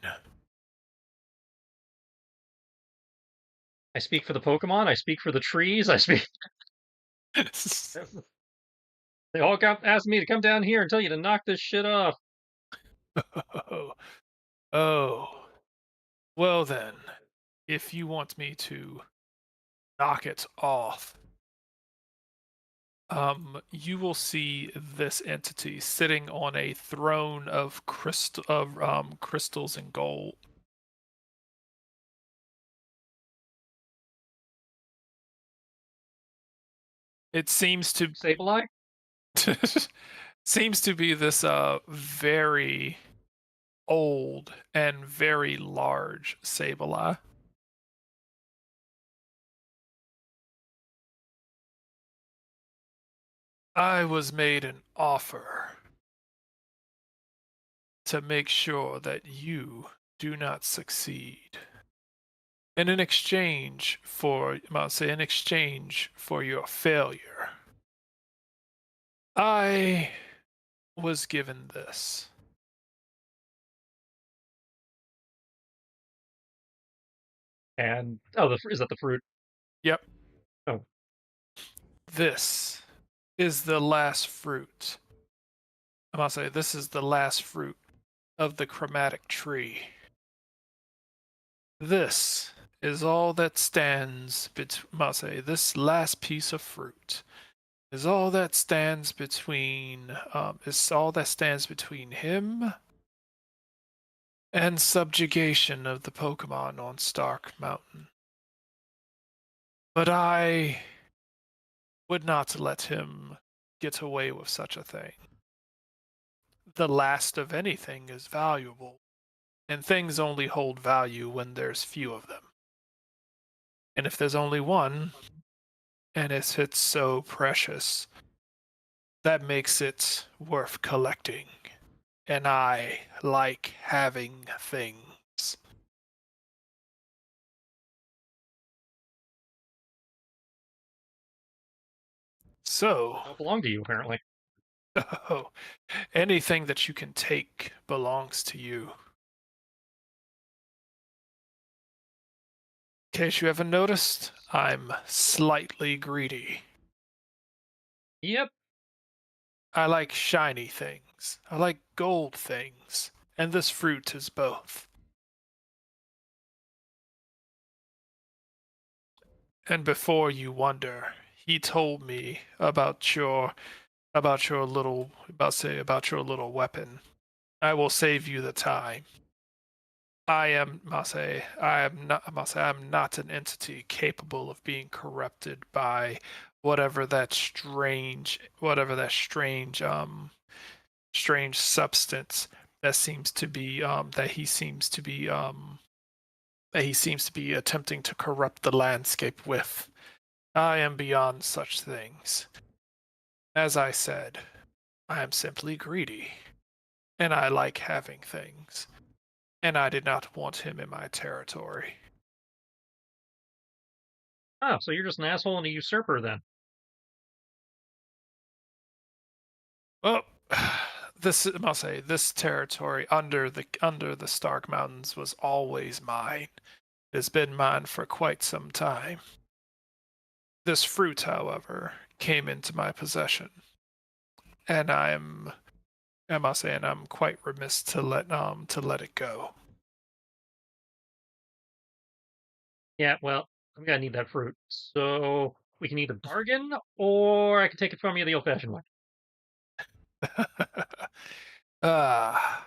I speak for the Pokemon. I speak for the trees. I speak. They all asked me to come down here and tell you to knock this shit off. Oh, oh, well then, if you want me to knock it off, you will see this entity sitting on a throne of crystals and gold. It seems to Sableye? seems to be this very old and very large Sableye. I was made an offer to make sure that you do not succeed. And in exchange for, I'll say, in exchange for your failure, I was given this. And is that the fruit? Yep, Oh, this is the last fruit. I'll say, this is the last fruit of the chromatic tree. This is all that stands I'll say, this last piece of fruit is all that stands between him and subjugation of the Pokemon on Stark Mountain. But I would not let him get away with such a thing. The last of anything is valuable, and things only hold value when there's few of them. And if there's only one, and it's so precious, that makes it worth collecting. And I like having things. So, Don't belong to you, apparently. oh, anything that you can take belongs to you. In case you haven't noticed, I'm slightly greedy. Yep. I like shiny things. I like gold things. And this fruit is both. And before you wonder, he told me about your little weapon. I will save you the time. I'm not an entity capable of being corrupted by whatever that strange substance that he seems to be attempting to corrupt the landscape with. I am beyond such things. As I said, I am simply greedy, and I like having things, and I did not want him in my territory. Oh, so you're just an asshole and a usurper then. Well, I must say, this territory under the Stark Mountains was always mine. It has been mine for quite some time. This fruit, however, came into my possession, and I must say, and I'm quite remiss to let it go. Yeah, well, I'm gonna need that fruit. So we can either bargain, or I can take it from you the old-fashioned way. Ah,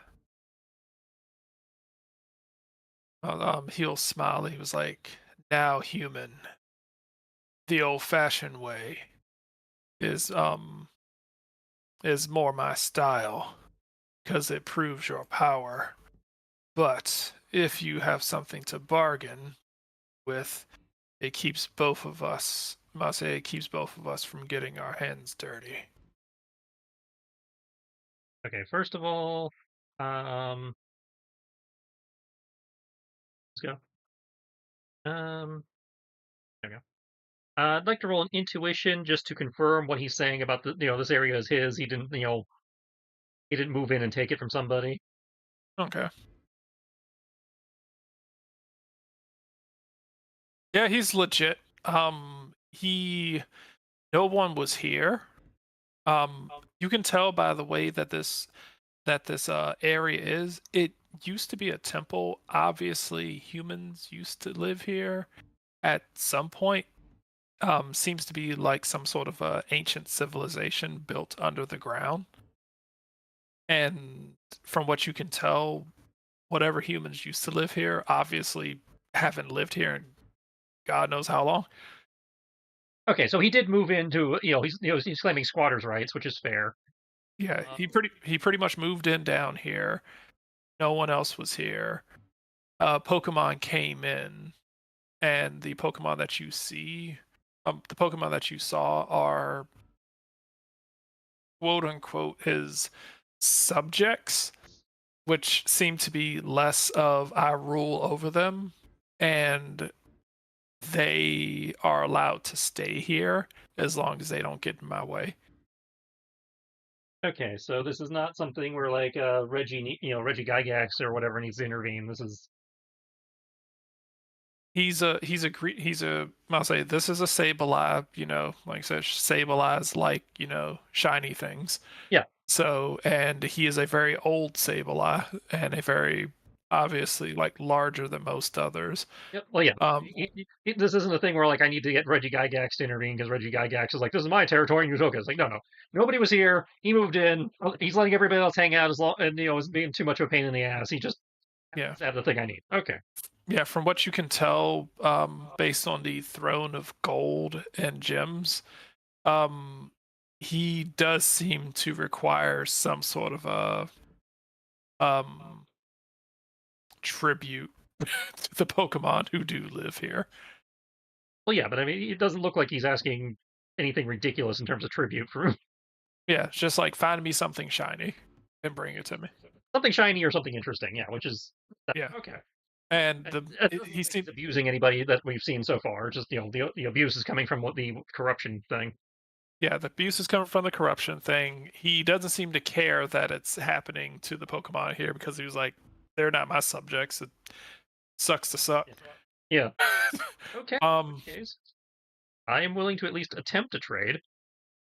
he'll smile. He was like, "Now, human, the old-fashioned way is um is more my style, because it proves your power. But if you have something to bargain with, it keeps both of us. Must say, it keeps both of us from getting our hands dirty." Okay, first of all, um, let's go. There we go. I'd like to roll an intuition just to confirm what he's saying about this area is his. He didn't move in and take it from somebody. Okay. Yeah, he's legit. He No one was here. You can tell by the way that this area is. It used to be a temple. Obviously, humans used to live here at some point. Seems to be like some sort of ancient civilization built under the ground. And from what you can tell, whatever humans used to live here obviously haven't lived here in God knows how long. Okay, so he did move into he's claiming squatters' rights, which is fair. Yeah, Um, he pretty much moved in down here. No one else was here. Pokemon came in, and the Pokemon that you saw are quote unquote his subjects, which seem to be less of I rule over them, and they are allowed to stay here as long as they don't get in my way. okay, so this is not something where like Reggie Gygax or whatever needs to intervene. This is I'll say this is a Sableye, like I said, Sableye's like, shiny things. yeah. So, and he is a very old Sableye and a very obviously like larger than most others. Yep. Well, yeah. Um, This isn't a thing where like I need to get Reggie Gygax to intervene because Reggie Gygax is like, "This is my territory," and Utoka is like, "No, no, nobody was here. He moved in. He's letting everybody else hang out as long, and is being too much of a pain in the ass. He just yeah, happens to have the thing I need." Okay. yeah. From what you can tell, based on the throne of gold and gems, um, he does seem to require some sort of a um tribute to the Pokemon who do live here. Well, yeah, but I mean, it doesn't look like he's asking anything ridiculous in terms of tribute for Yeah, it's just like find me something shiny and bring it to me. something shiny or something interesting. Yeah, which is Yeah, okay. and It doesn't he look like he's seemed abusing anybody that we've seen so far. Just the abuse is coming from what the corruption thing. yeah, the abuse is coming from the corruption thing. He doesn't seem to care that it's happening to the Pokemon here because he was like, they're not my subjects. It sucks to suck. Yeah. Okay. um, In case, I am willing to at least attempt a trade.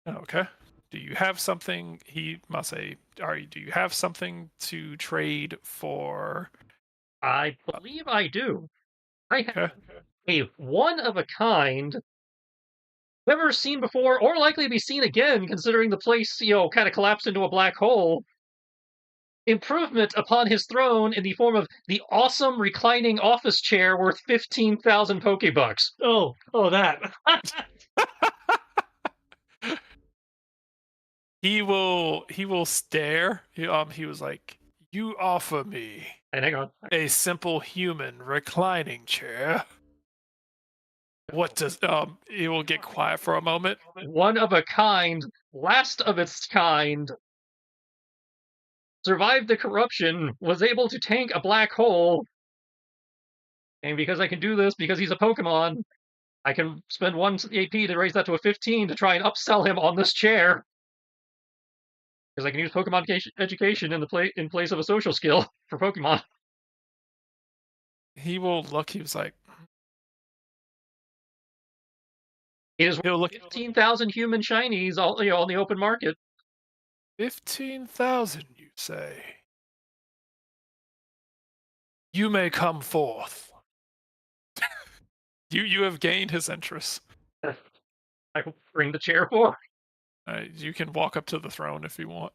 okay. Do you have something? He must say, do you have something to trade for? I believe I do. I have Okay. a one of a kind, never seen before, or likely to be seen again, considering the place, kind of collapsed into a black hole. Improvement upon his throne in the form of the awesome reclining office chair worth 15,000 Pokebucks. Oh, that. He will stare. He was like, you offer me And hang on. a simple human reclining chair. What does he will get quiet for a moment. One of a kind, last of its kind, survived the corruption, was able to tank a black hole. And because I can do this, because he's a Pokemon, I can spend 1 AP to raise that to a 15 to try and upsell him on this chair. Because I can use Pokemon education in place of a social skill for Pokemon. He will look, he was like, It is he'll look 15,000 human shinies all on the open market. 15,000, you say. You may come forth. You have gained his interest. I will bring the chair for. You can walk up to the throne if you want.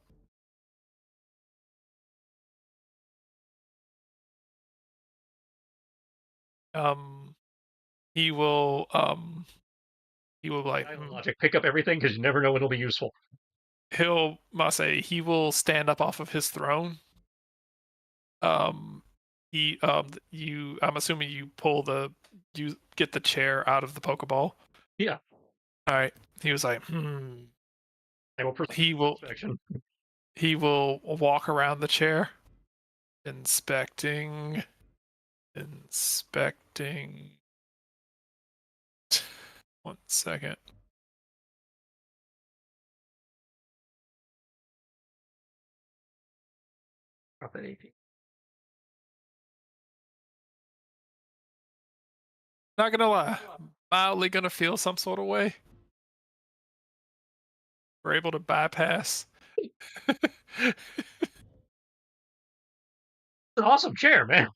Um, he will like Logic, pick up everything because you never know when it'll be useful. he'll must say he will stand up off of his throne. Um, I'm assuming you get the chair out of the Pokeball. Yeah, All right. He was like, I will proceed He will inspection. he will walk around the chair, inspecting. One second. Drop that AP. Not gonna lie, mildly gonna feel some sort of way. We're able to bypass. It's an awesome chair, man.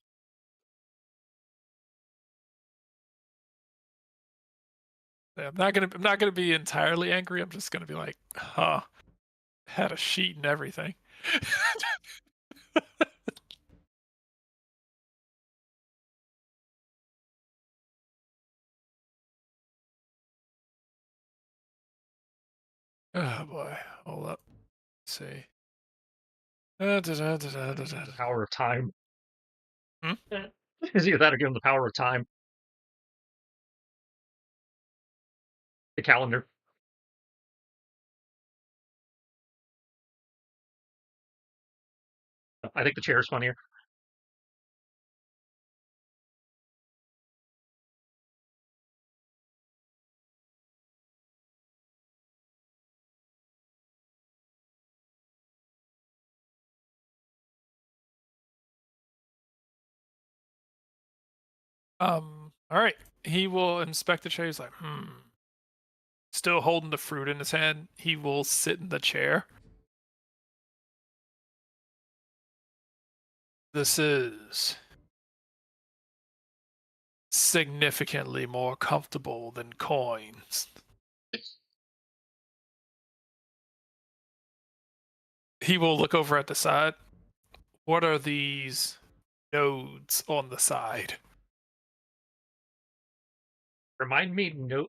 Yeah, I'm not gonna be entirely angry. I'm just gonna be like, huh, had a sheet and everything. Oh boy, hold up. Let's see. The power of time. Hmm? Is either that or give him the power of time. The calendar. I think the chair is funnier. All right. He will inspect the chair. He's like, Still holding the fruit in his hand. He will sit in the chair. This is significantly more comfortable than coins. He will look over at the side. What are these nodes on the side? Remind me, no.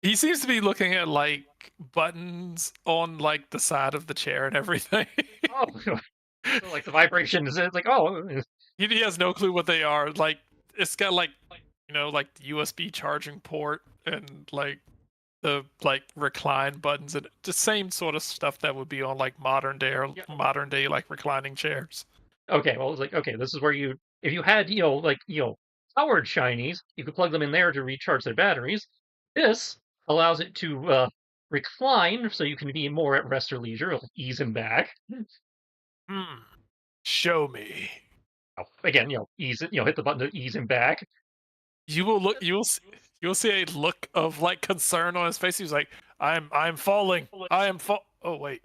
He seems to be looking at like buttons on like the side of the chair and everything. Oh, so, like the vibrations. It's like, oh, He has no clue what they are. Like it's got like like the USB charging port and like the like recline buttons and the same sort of stuff that would be on like yeah. modern day like reclining chairs. Okay, well, it's like, okay, this is where you, if you had, like, powered shinies, you could plug them in there to recharge their batteries. This allows it to recline, so you can be more at rest or leisure. It'll ease him back. Hmm. Show me. Again, ease it, hit the button to ease him back. You will look. You'll see a look of like concern on his face. He's like, I'm falling. I am fall. Oh wait.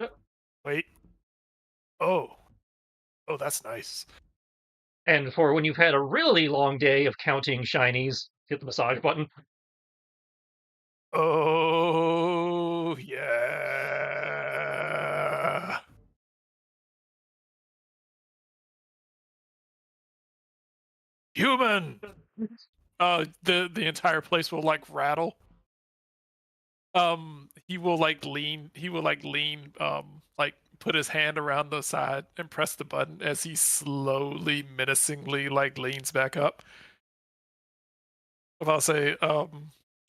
Oh, oh, that's nice. And for when you've had a really long day of counting shinies, hit the massage button. Oh yeah. Human. The entire place will like rattle. He will like lean like put his hand around the side and press the button as he slowly menacingly like leans back up. If I'll say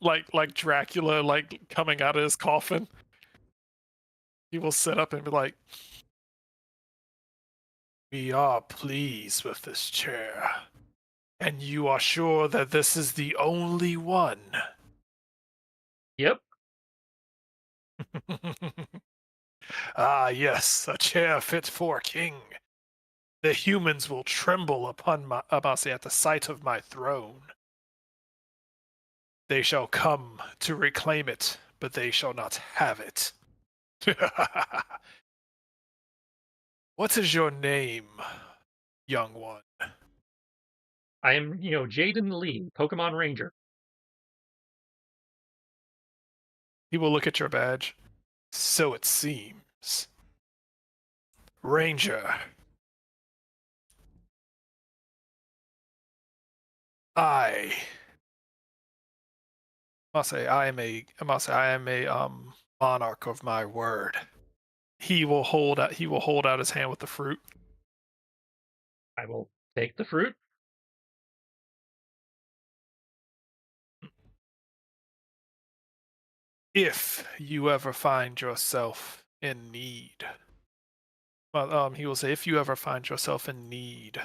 like Dracula like coming out of his coffin, he will sit up and be like, we are pleased with this chair, and you are sure that this is the only one. Yep. Ah, yes, a chair fit for a king. The humans will tremble upon my Abasi at the sight of my throne. They shall come to reclaim it, but they shall not have it. What is your name, young one? I am, Jaden Lee, Pokemon Ranger. He will look at your badge. So it seems. Ranger. I must say I am a monarch of my word. He will hold out his hand with the fruit. I will take the fruit. If you ever find yourself in need. Well, he will say, if you ever find yourself in need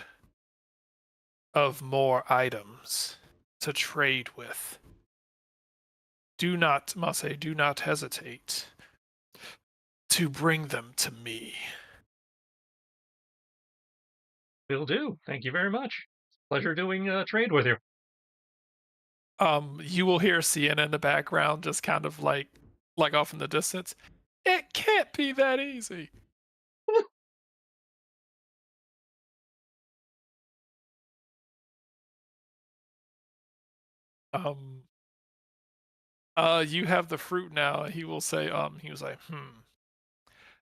of more items to trade with, do not hesitate to bring them to me. Will do. Thank you very much. Pleasure doing trade with you. You will hear Sienna in the background, just kind of like off in the distance. It can't be that easy. Um, you have the fruit now. He will say, he was like,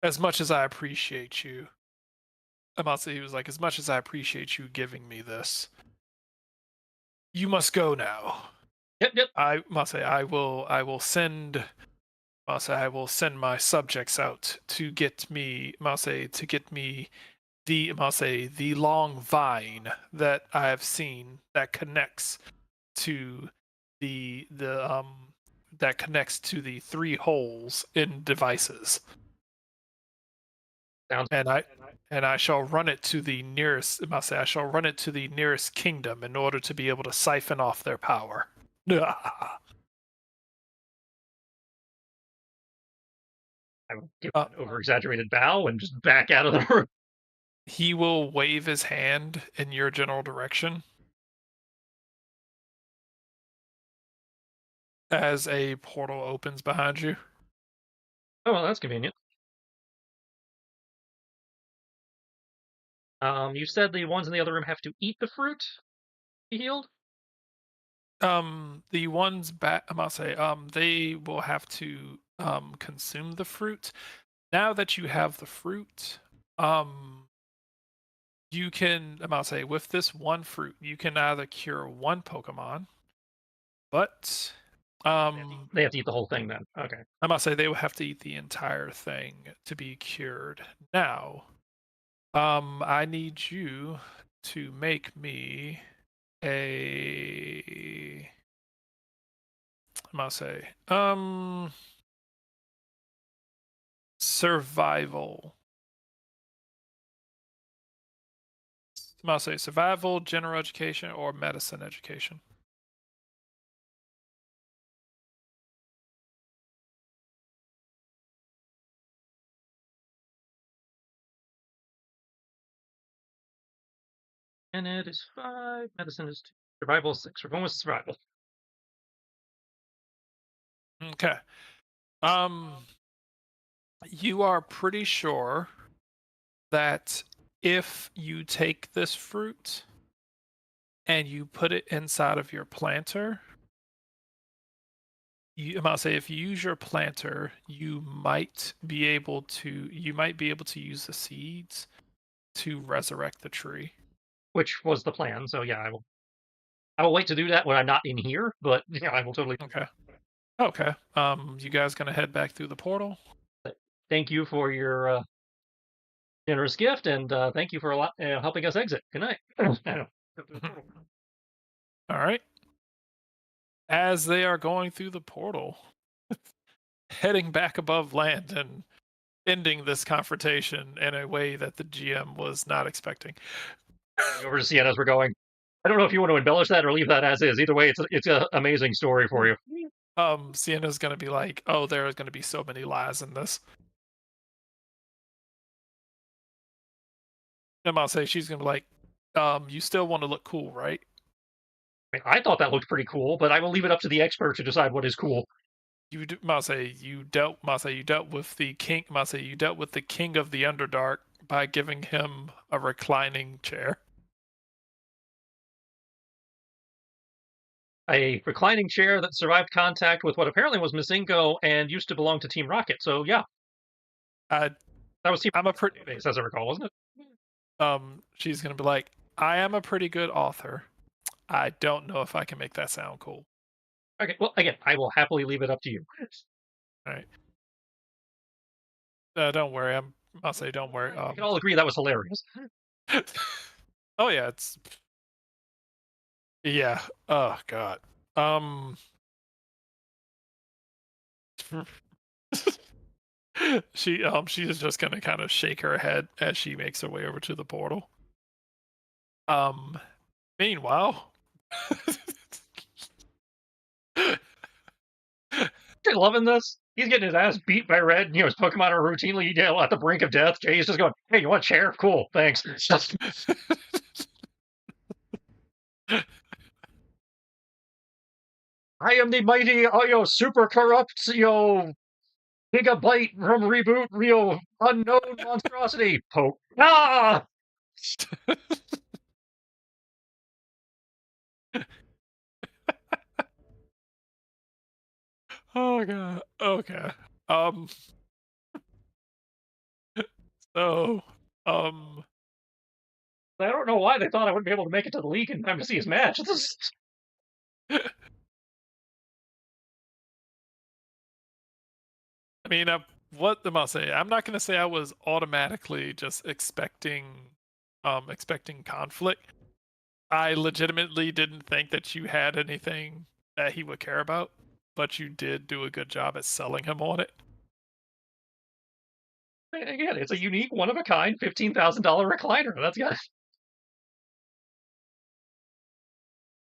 as much as I appreciate you, Amasa, he was like, as much as I appreciate you giving me this, you must go now. Yep, yep. I must say, I will send, must say, I will send my subjects out to get me, must say, to get me the, must say, the long vine that I have seen that connects to the that connects to the three holes in devices. Sounds. And I shall run it to the nearest. I must say, I shall run it to the nearest kingdom in order to be able to siphon off their power. I will give Uh, an over-exaggerated bow and just back out of the room. he will wave his hand in your general direction as a portal opens behind you. Oh, well, that's convenient. You said the ones in the other room have to eat the fruit to be healed? The ones back, I must say, they will have to consume the fruit. Now that you have the fruit, you can, I must say, with this one fruit, you can either cure one Pokemon, but They have to eat the whole thing then. Okay. I must say they will have to eat the entire thing to be cured. Now, I need you to make me a, I must say, survival. I must say survival, general education, or medicine education. And it is 5. Medicine is 2. Survival is 6. We're going with survival. Okay. Um, you are pretty sure that if you take this fruit and you put it inside of your planter, I'm gonna say if you use your planter, you might be able to use the seeds to resurrect the tree. Which was the plan, so yeah, I will wait to do that when I'm not in here, but yeah, I will totally do Okay. Okay. You guys gonna head back through the portal? that. Thank you for your generous gift, and thank you for helping us exit. Good night. All right. As they are going through the portal, heading back above land and ending this confrontation in a way that the GM was not expecting. Over to Sienna as we're going. I don't know if you want to embellish that or leave that as is. Either way, it's an amazing story for you. Sienna's gonna be like, "Oh, there are gonna be so many lies in this." And I'll say she's gonna be like, "You still want to look cool, right?" I thought that looked pretty cool, but I will leave it up to the expert to decide what is cool. Mase, you dealt with the king. Mase, you dealt with the king of the Underdark by giving him a reclining chair. A reclining chair that survived contact with what apparently was Mizingo and used to belong to Team Rocket. So yeah, I, that was Team I'm a pretty. Rocket, as I recall, wasn't it? She's gonna be like, "I am a pretty good author. I don't know if I can make that sound cool." Okay. Well, again, I will happily leave it up to you. All right. Don't worry. I'll say, don't worry. We can all agree that was hilarious. Oh yeah, yeah. Oh god. She is just gonna kind of shake her head as she makes her way over to the portal. Um, Meanwhile, You're loving this. He's getting his ass beat by Red. You know, his Pokemon are routinely at the brink of death. Jay's just going, "Hey, you want a chair? Cool, thanks." I am the mighty, super corrupt, gigabyte from reboot, unknown monstrosity. Poke. Ah! oh god. Okay. Um. So. Um. I don't know why they thought I wouldn't be able to make it to the league in time to see his match. I mean, what am I say? I'm not gonna say I was automatically just expecting conflict. I legitimately didn't think that you had anything that he would care about, but you did do a good job at selling him on it. Again, it's a unique, one of a kind, $15,000 recliner. That's got.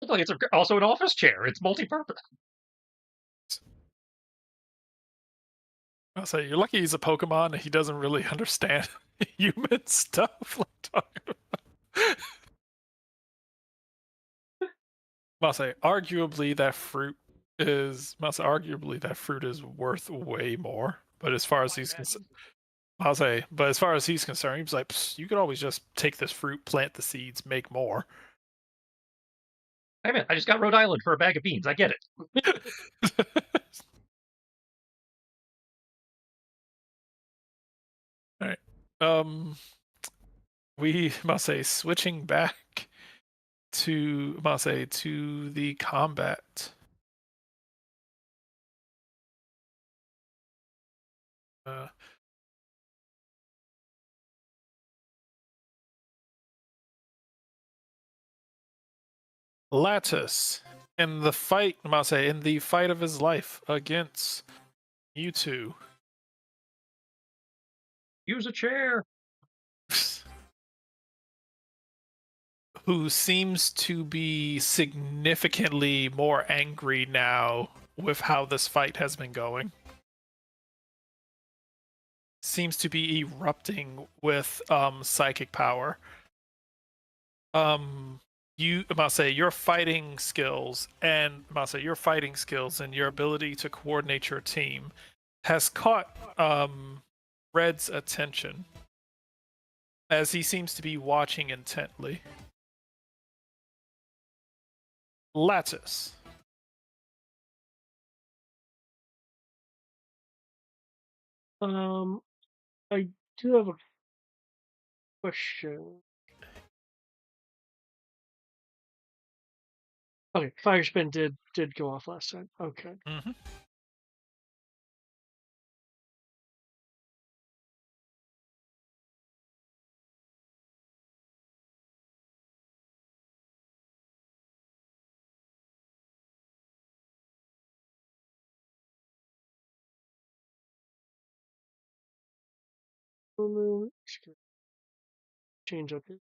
It's also an office chair. It's multi-purpose. I'll say you're lucky he's a Pokemon and he doesn't really understand human stuff. Must say, arguably that fruit is worth way more. But as far as he's concerned, I'll say, but as far as he's concerned, he was like, "Psst, you could always just take this fruit, plant the seeds, make more." I mean, I just got Rhode Island for a bag of beans. I get it. All right. We must say switching back to must say to the combat. Uh, Lattice in the fight, I must say, in the fight of his life against Mewtwo. Use a chair. Who seems to be significantly more angry now with how this fight has been going. Seems to be erupting with psychic power. You I must say your fighting skills and I must say your fighting skills and your ability to coordinate your team has caught Red's attention as he seems to be watching intently. Lattice. Um, I do have a question. Okay, fire spin did go off last time. Okay. Mm-hmm. Just gonna change up it.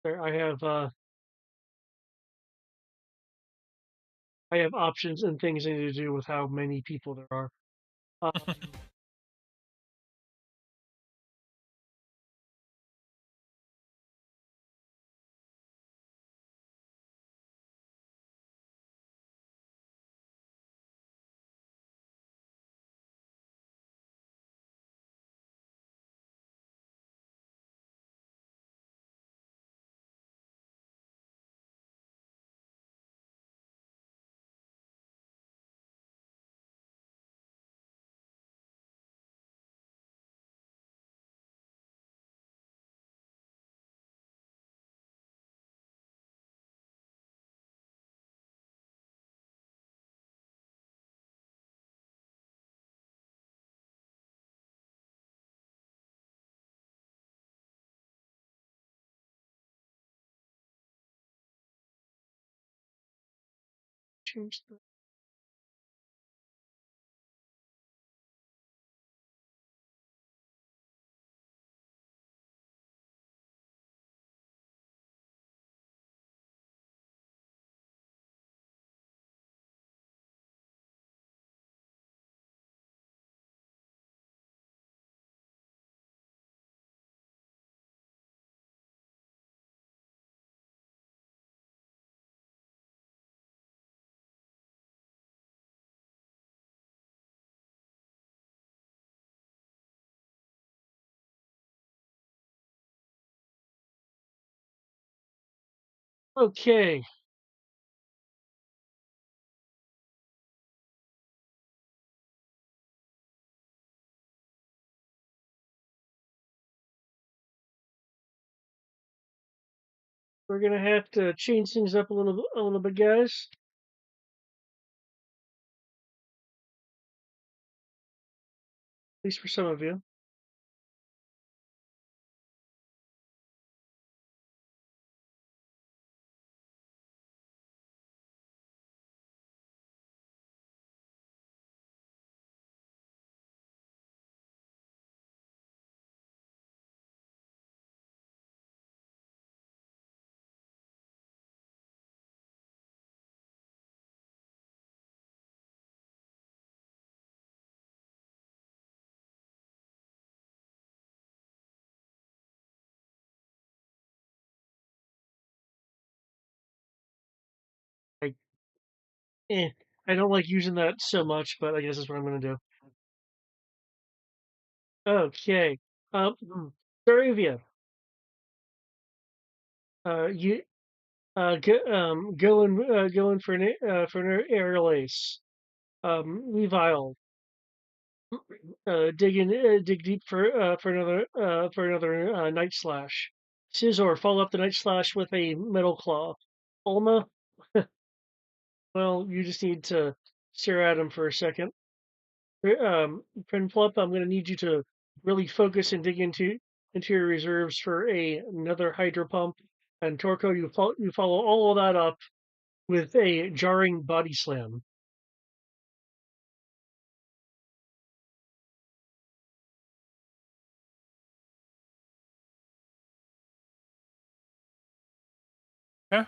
There, I have options and things I need to do with how many people there are. Um, change the Okay. We're gonna have to change things up a little bit, guys. least for some of you. I, eh, I don't like using that so much, but I guess that's what I'm gonna do. Okay. Saravia, you go in for an aerial ace. Revile, dig deep for another night slash. Scizor, follow up the night slash with a metal claw. Ulma, well, you just need to stare at him for a second. Prinplup, I'm going to need you to really focus and dig into your reserves for another Hydro Pump. And Torko, you follow all of that up with a jarring body slam. Yeah.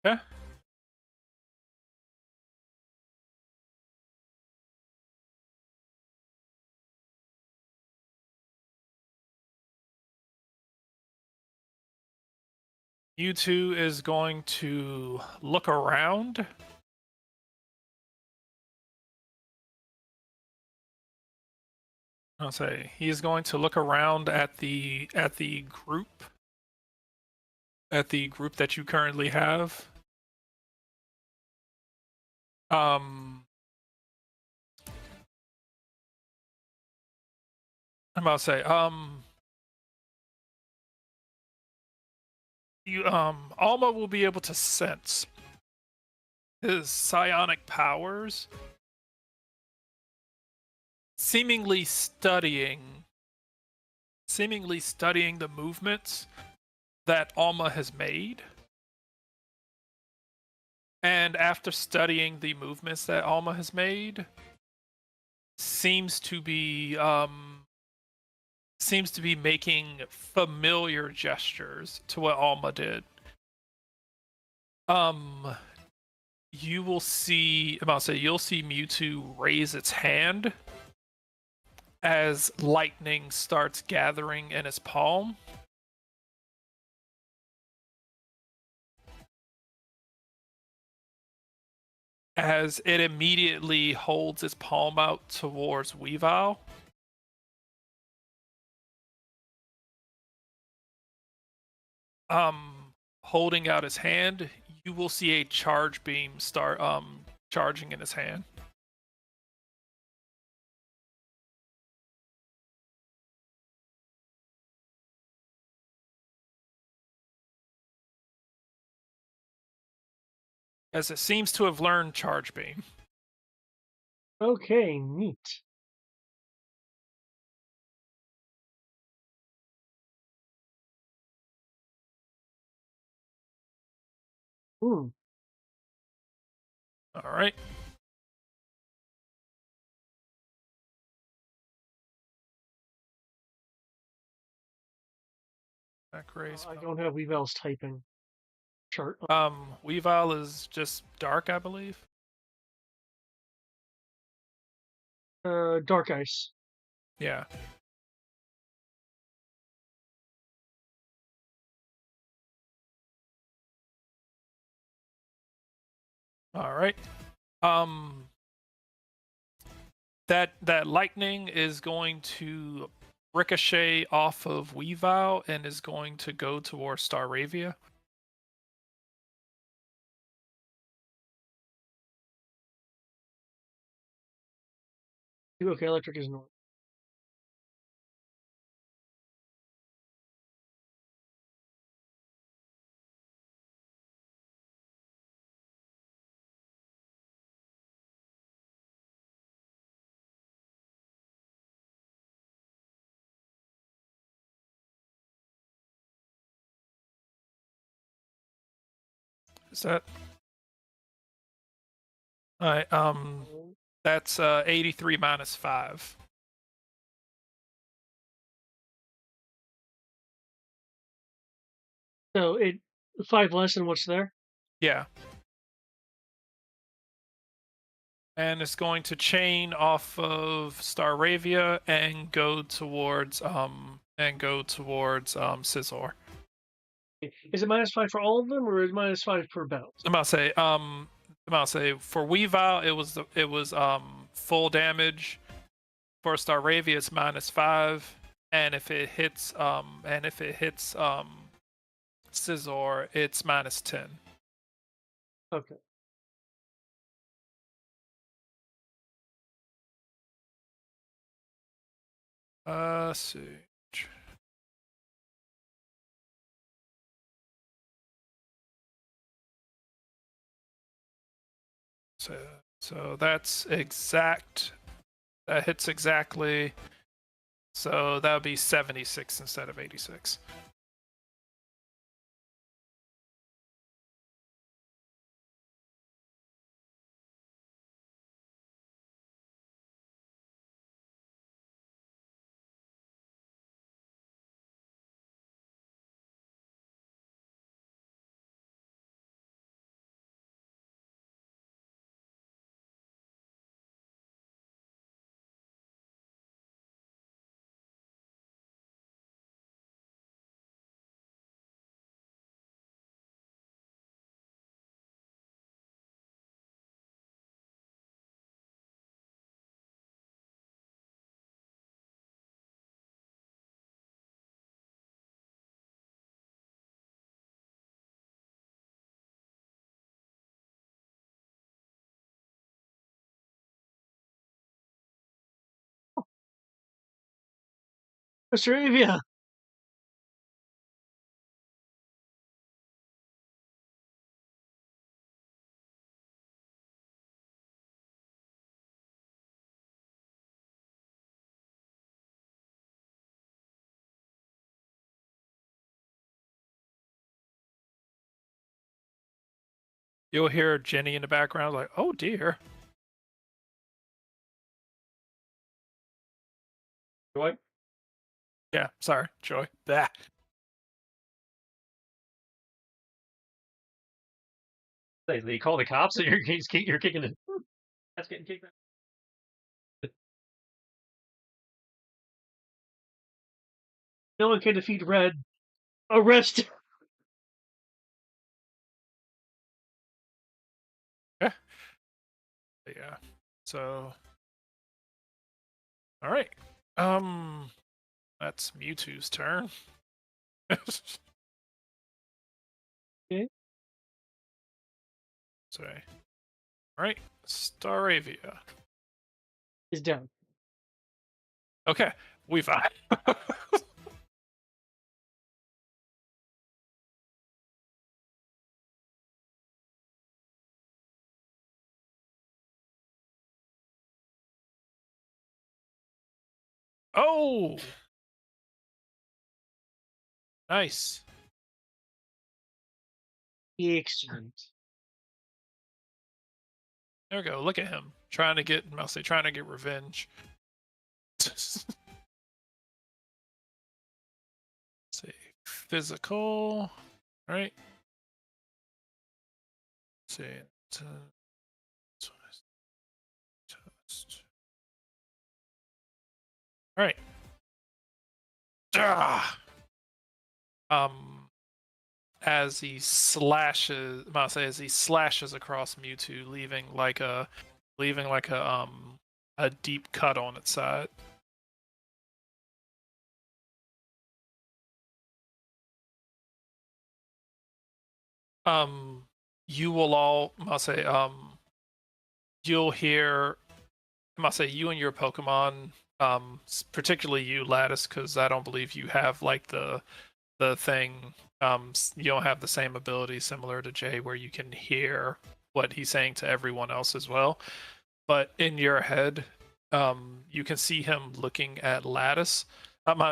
Yeah. Mewtwo is going to look around. I'll say he is going to look around at the group that you currently have. I'm about to say Alma will be able to sense his psionic powers, seemingly studying the movements that Alma has made. And after studying the movements that Alma has made, seems to be making familiar gestures to what Alma did. You will see, you'll see Mewtwo raise its hand as lightning starts gathering in his palm. As it immediately holds its palm out towards Weavile. Holding out his hand, you will see a charge beam start charging in his hand. As it seems to have learned charge beam. Okay, neat. Hmm. All right. Back raise. I don't have Weavile's typing chart. Weavile is just dark, I believe. Dark Ice. Yeah. All right. That lightning is going to ricochet off of Weavile and is going to go towards Staravia. Okay, electric is normal. Is that? All right. That's 83 minus 5. So it 5 less than what's there. Yeah. And it's going to chain off of Staravia and go towards Scizor. Is it -5 for all of them, or is it -5 per bout? I'm about to say for Weavile it was full damage. For Staravia it's -5, and if it hits Scizor it's -10. Okay. Let's see. So that's exact. That hits exactly. So that would be 76 instead of 86. Mr. Avia. You'll hear Jenny in the background like, "Oh dear." Joy? Yeah, sorry, Joy. That. They call the cops and you're kicking it. That's getting kicked out. No one can defeat Red. Arrest. Yeah. Yeah. So. All right. That's Mewtwo's turn. Okay. Sorry. All right. Staravia. Is down. Okay. We fine. Oh. Nice. Excellent. There we go. Look at him trying to get. I'll say trying to get revenge. See, physical. All right. See. All right. Ah! As he slashes, as he slashes across Mewtwo, leaving like a deep cut on its side. you will all, I'll say, you'll hear, I'll say, you and your Pokemon, particularly you, Lattice, because I don't believe you have like the thing. You don't have the same ability similar to Jay, where you can hear what he's saying to everyone else as well. But in your head, you can see him looking at Lattice.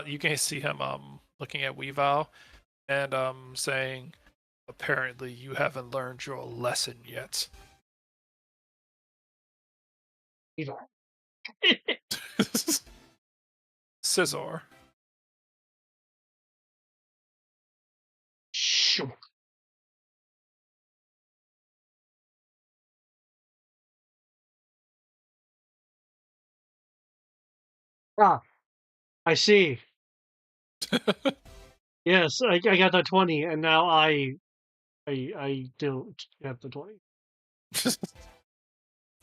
You can see him looking at Weavile and saying, "Apparently, you haven't learned your lesson yet." Scizor. Shoo. Ah, I see. Yes, I got that 20, and now I don't have the 20.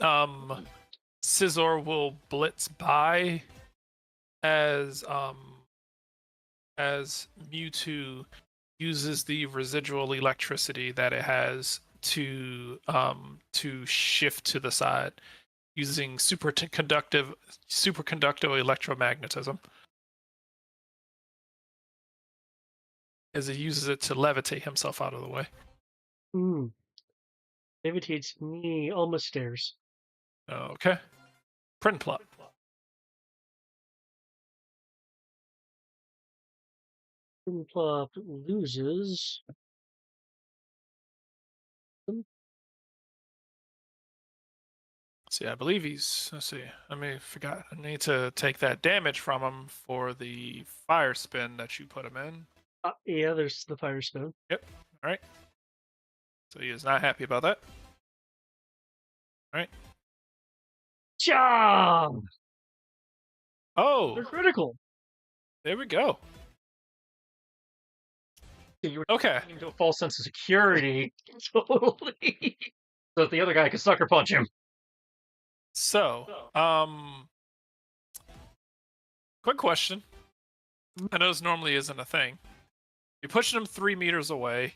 um, Scizor will blitz by as Mewtwo uses the residual electricity that it has to shift to the side using superconductive electromagnetism as he uses it to levitate himself out of the way. Hmm. Levitates me almost stairs. Okay. Print plot. Plop loses. See, I believe he's. Let's see. Forgot. I need to take that damage from him for the fire spin that you put him in. Yeah, there's the fire stone. Yep. All right. So he is not happy about that. All right. Job. Oh, They're critical. there we go. You were Okay. into a false sense of security Totally. so that the other guy could sucker punch him. So, quick question. I know this normally isn't a thing. You're pushing him 3 meters away.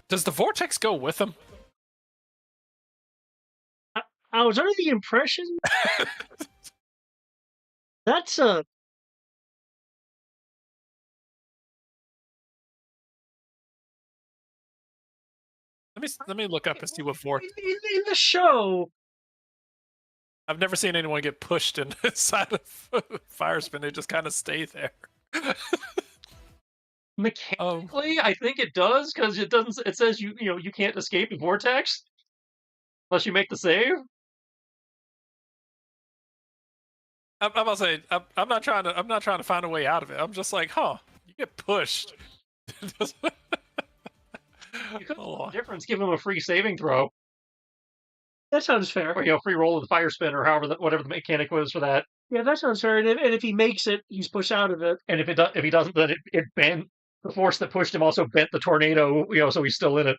Does the vortex go with him? I was under the impression that's a. Let me look up and see what vortex. In the show. I've never seen anyone get pushed inside of fire spin. They just kind of stay there. Mechanically, I think it does because it doesn't. It says you can't escape a vortex unless you make the save. I'm about to say I'm not trying to find a way out of it. I'm just like, huh? You get pushed. You could Hold on. difference. Give him a free saving throw, That sounds fair. or free roll of the fire spin, or whatever the mechanic was for that. Yeah, that sounds fair. And if he makes it, he's pushed out of it. And if he doesn't, then it bent the force that pushed him also bent the tornado. So he's still in it,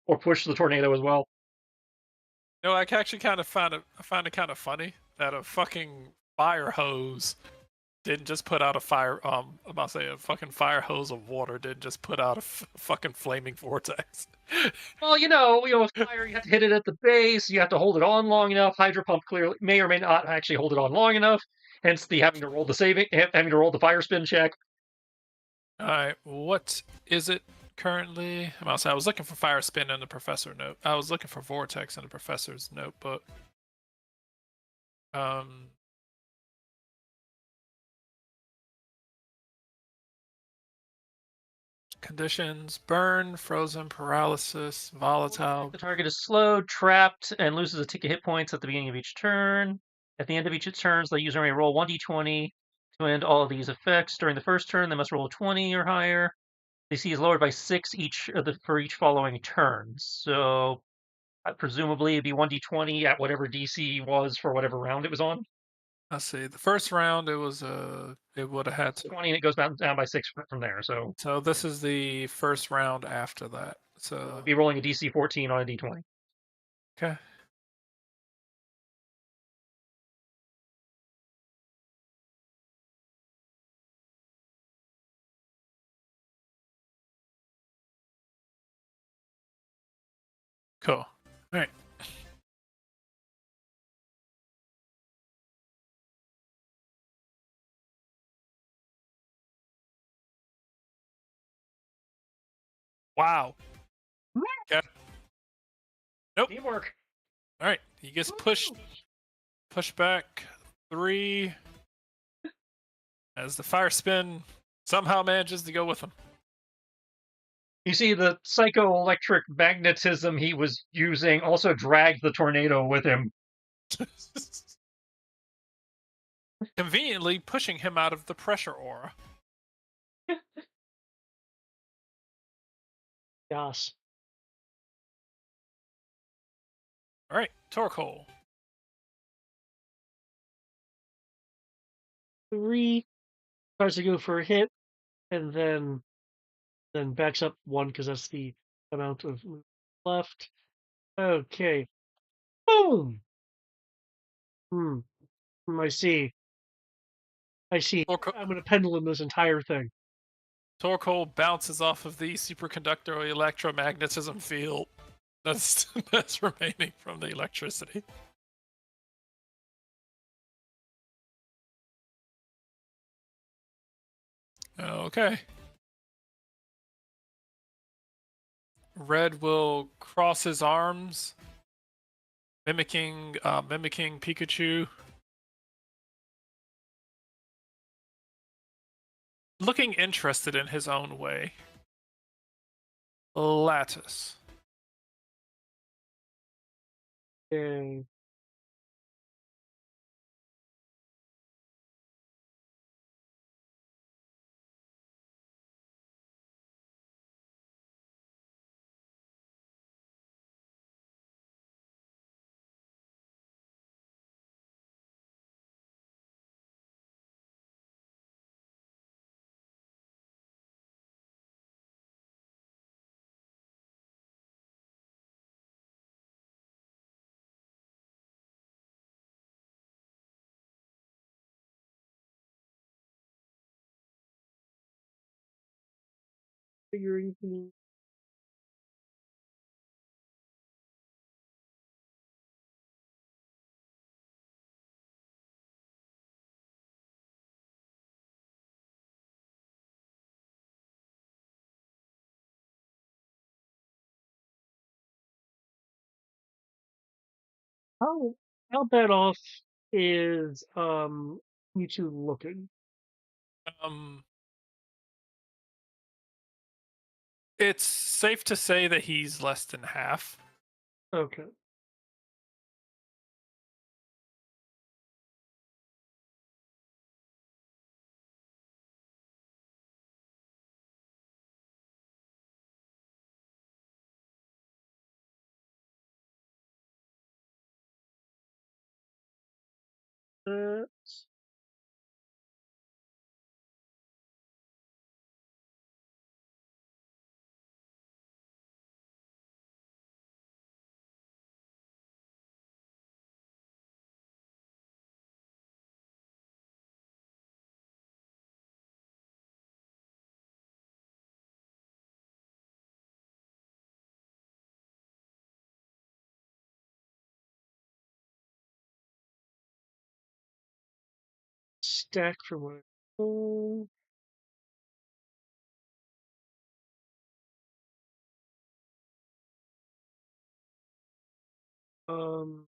or pushed the tornado as well. No, I actually kind of find it kind of funny that a fucking fire hose didn't just put out a fire. I'm about to say a fucking fire hose of water didn't just put out a fucking flaming vortex. Well, with fire, you have to hit it at the base. You have to hold it on long enough. Hydro pump clearly may or may not actually hold it on long enough. Hence the having to roll the fire spin check. All right, what is it currently? I was looking for fire spin in the professor note. I was looking for vortex in the professor's notebook. Conditions: burn, frozen, paralysis, volatile. The target is slowed, trapped, and loses a tick of hit points at the beginning of each turn. At the end of each turns, the user may roll 1d20 to end all of these effects. During the first turn, they must roll a 20 or higher. DC is lowered by 6 for each following turn. So presumably it'd be 1d20 at whatever DC was for whatever round it was on. Let's see. The first round, it would have had 20, and it goes down by 6 from there. So this is the first round after that. So it'd be rolling a DC 14 on a d20. Okay. Cool. All right. Wow. Okay. Nope. Teamwork. All right. He gets pushed back 3 as the fire spin somehow manages to go with him. You see, the psychoelectric magnetism he was using also dragged the tornado with him. Conveniently pushing him out of the pressure aura. Yes. All right. Torque hole. 3 tries to go for a hit, and then backs up 1 because that's the amount of move left. Okay. Boom. Hmm. I see. I see. I'm gonna pendulum this entire thing. Torque hole bounces off of the superconductor electromagnetism field that's remaining from the electricity. Okay. Red will cross his arms, mimicking Pikachu. Looking interested in his own way. Lattice. Okay. Figuring things. How bad off is you two looking? Um, it's safe to say that he's less than half. Okay. Uh, Stack from what? Oh,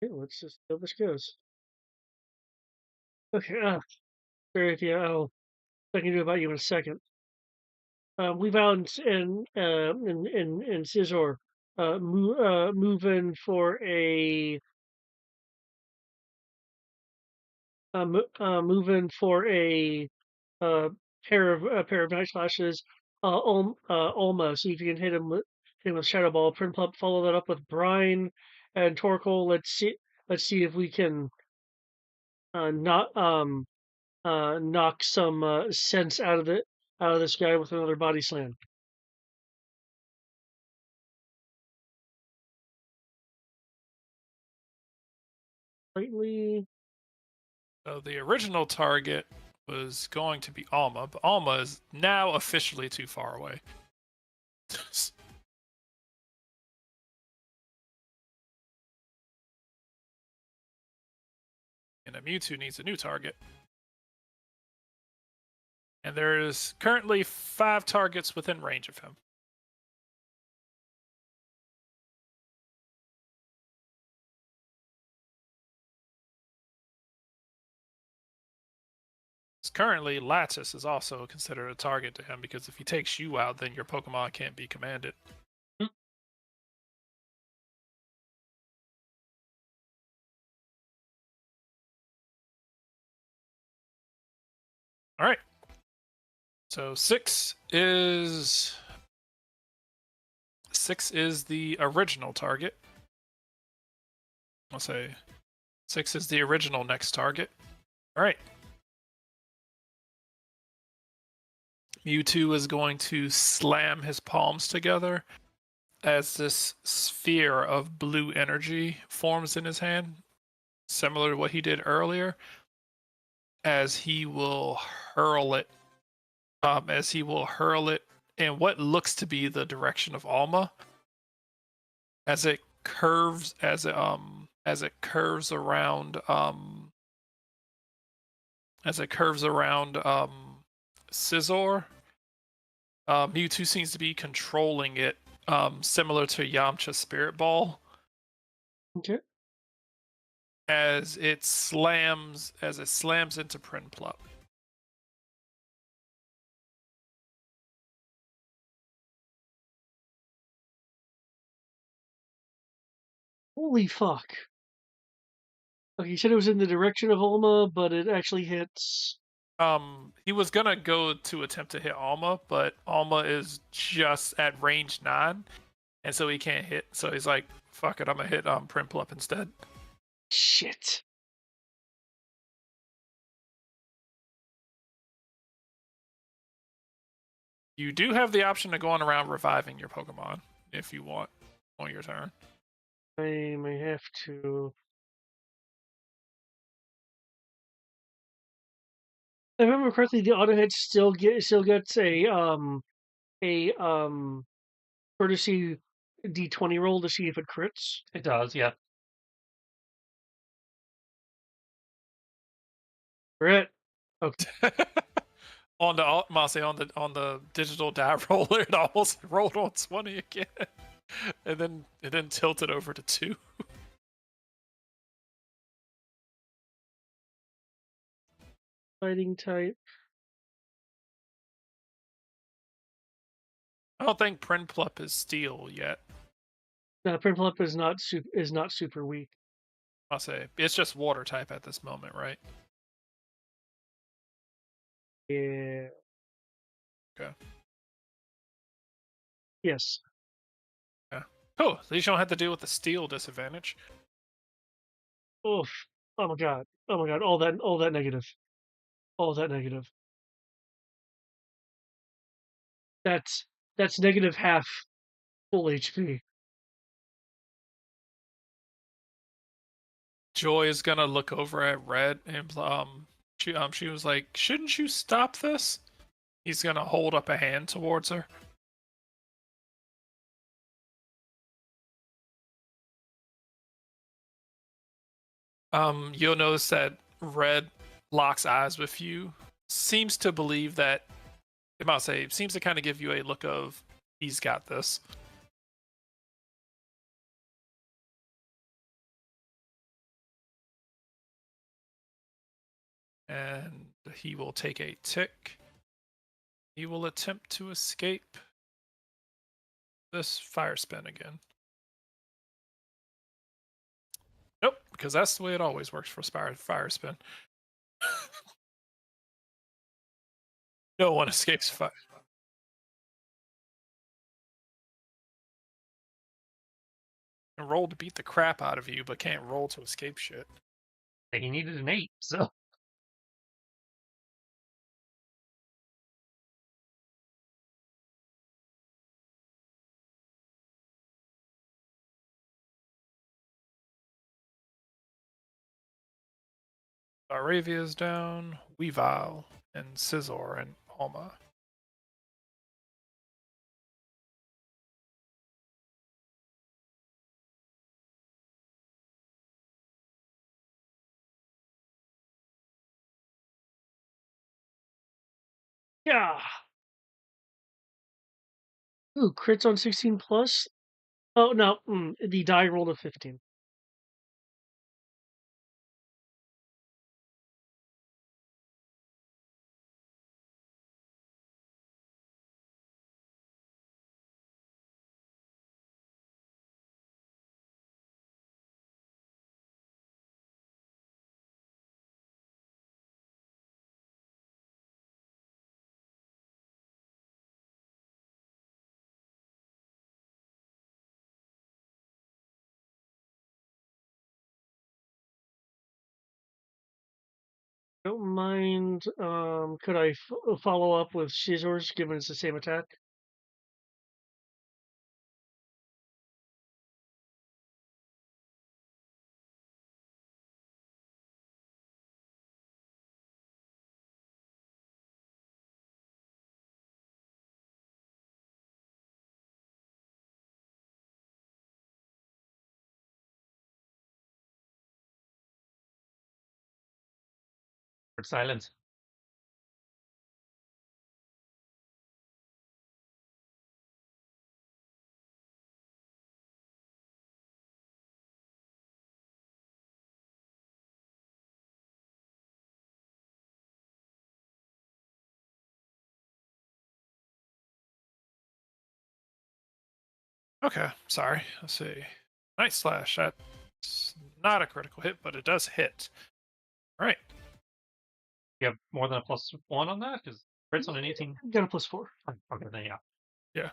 okay, let's just see how this goes. Okay, great idea. I can do about you in a second. We found in Scizor, moving for moving for uh, a pair of night slashes. Ulma. See if you can hit him with Shadow Ball. Print Pump. Follow that up with Brine and Torkoal. Let's see if we can not knock some sense out of this guy with another body slam. Slightly. So the original target was going to be Alma, but Alma is now officially too far away. that Mewtwo needs a new target. And there is currently 5 targets within range of him. Currently, Lattice is also considered a target to him because if he takes you out, then your Pokemon can't be commanded. All right. So 6 is the original target. I'll say 6 is the original next target. All right. Mewtwo is going to slam his palms together as this sphere of blue energy forms in his hand, similar to what he did earlier, as he will hurl it in what looks to be the direction of Alma, as it curves around Scizor. Mewtwo seems to be controlling it, similar to Yamcha's Spirit Ball. Okay. As it slams into Prinplup. Holy fuck. Okay, you said it was in the direction of Alma, but it actually hits. He was gonna go to attempt to hit Alma, but Alma is just at range 9, and so he can't hit. So he's like, "Fuck it, I'm gonna hit Prinplup instead." Shit. You do have the option of going around reviving your Pokemon if you want on your turn. I may have to. If I remember correctly, the Autohead still gets a courtesy D20 roll to see if it crits. It does, yeah. Crit. Okay. On the digital die roller, it almost rolled on 20 again, and then tilted over to 2. Fighting type. I don't think Prinplup is steel yet. No, Prinplup is not super weak. I'll say it's just water type at this moment, right? Yeah. Okay. Yes. Yeah. Cool. At least you don't have to deal with the steel disadvantage. Oof. Oh my god. Oh my god. All that negative. All that negative. That's negative half full HP. Joy is gonna look over at Red and she was like, "Shouldn't you stop this?" He's gonna hold up a hand towards her. You'll notice that Red locks eyes with you. Seems to believe that seems to kind of give you a look of he's got this. And he will take a tick. He will attempt to escape this fire spin again. Nope, because that's the way it always works for fire spin. No one escapes fire. Can roll to beat the crap out of you, but can't roll to escape shit. He needed an 8, so. Aravia is down, Weavile, and Scizor, and Alma. Yeah. Ooh, crits on 16 plus. Oh no, the die rolled a 15. Don't mind. Could I follow up with scissors, given it's the same attack? For silence. Okay, sorry. Let's see. Night slash. That's not a critical hit, but it does hit. All right. You have more than a +1 on that? Because crits on an 18. Got a +4. Okay, then yeah. Yeah.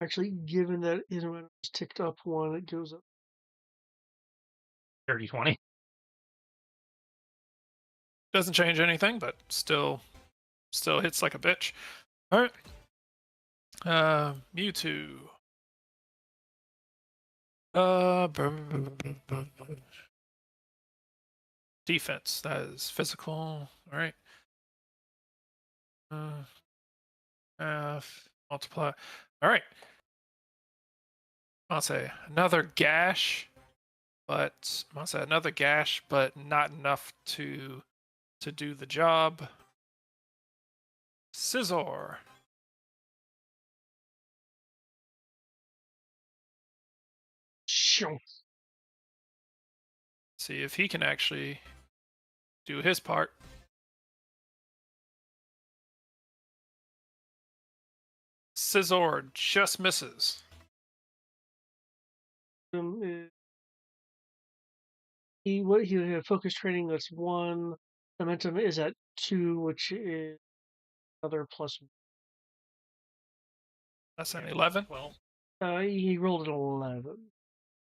Actually, given that Israel is ticked up one, it goes up. 30, 20. Doesn't change anything, but still hits like a bitch. All right. Mewtwo. Defense. That is physical. All right. Multiply. All right. I'll say another gash, but not enough to do the job. Scizor. Shoo. See if he can actually do his part. Scizor just misses. Uh, he had focus training. That's 1. Momentum is at 2, which is another plus. That's an 11. 12. He rolled an 11.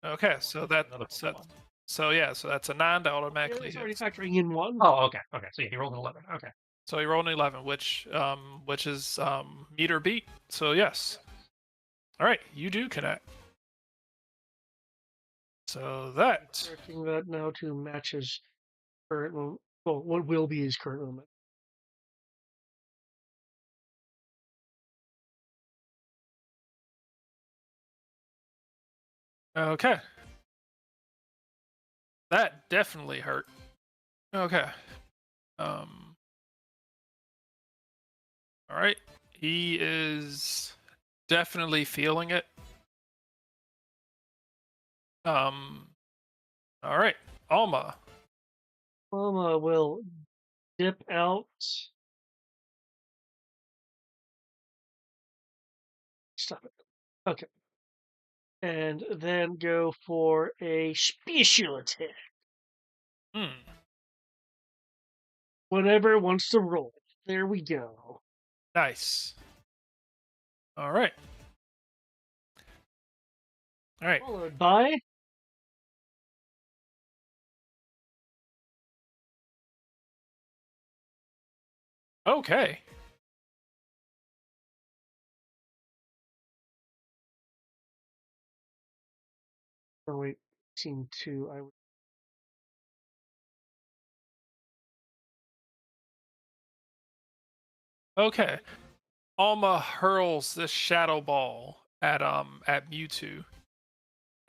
Okay, so that Another so, +1. so yeah, so that's a 9 that Yeah, automatically it's already hits. factoring in 1. Oh, okay. Okay. So yeah, he rolled an 11. Okay. So he rolled an 11, which is meter beat. So yes. All right, you do connect. So that Correcting that now to match his current well, what will be his current moment. okay. That definitely hurt. Okay. Um. All right. He is definitely feeling it. Um. All right. Alma. Alma will dip out. Stop it. Okay. And then go for a special attack. Hmm. Whenever it wants to roll. There we go. Nice. All right. All right. Followed by Okay. oh wait, scene 2. I would Okay. Alma hurls this shadow ball at Mewtwo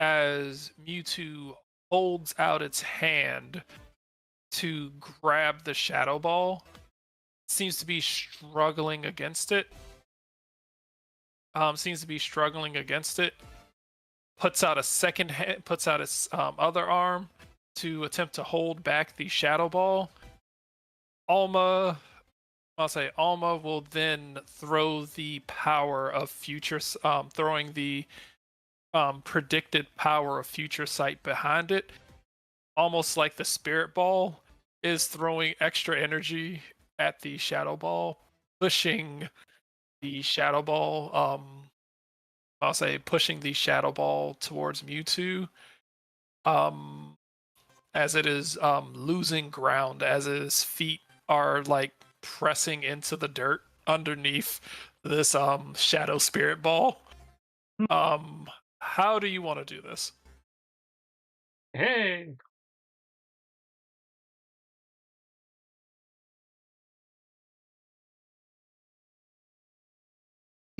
as Mewtwo holds out its hand to grab the shadow ball, seems to be struggling against it. Seems to be struggling against it. Puts out a second hand, puts out its other arm to attempt to hold back the shadow ball. Alma, I'll say Alma will then throw the power of future, throwing the predicted power of future sight behind it, almost like the spirit ball is throwing extra energy at the shadow ball, pushing the shadow ball. I'll say pushing the shadow ball towards Mewtwo. Um, as it is losing ground, as its feet are like pressing into the dirt underneath this shadow spirit ball. Um, how do you want to do this? Hey,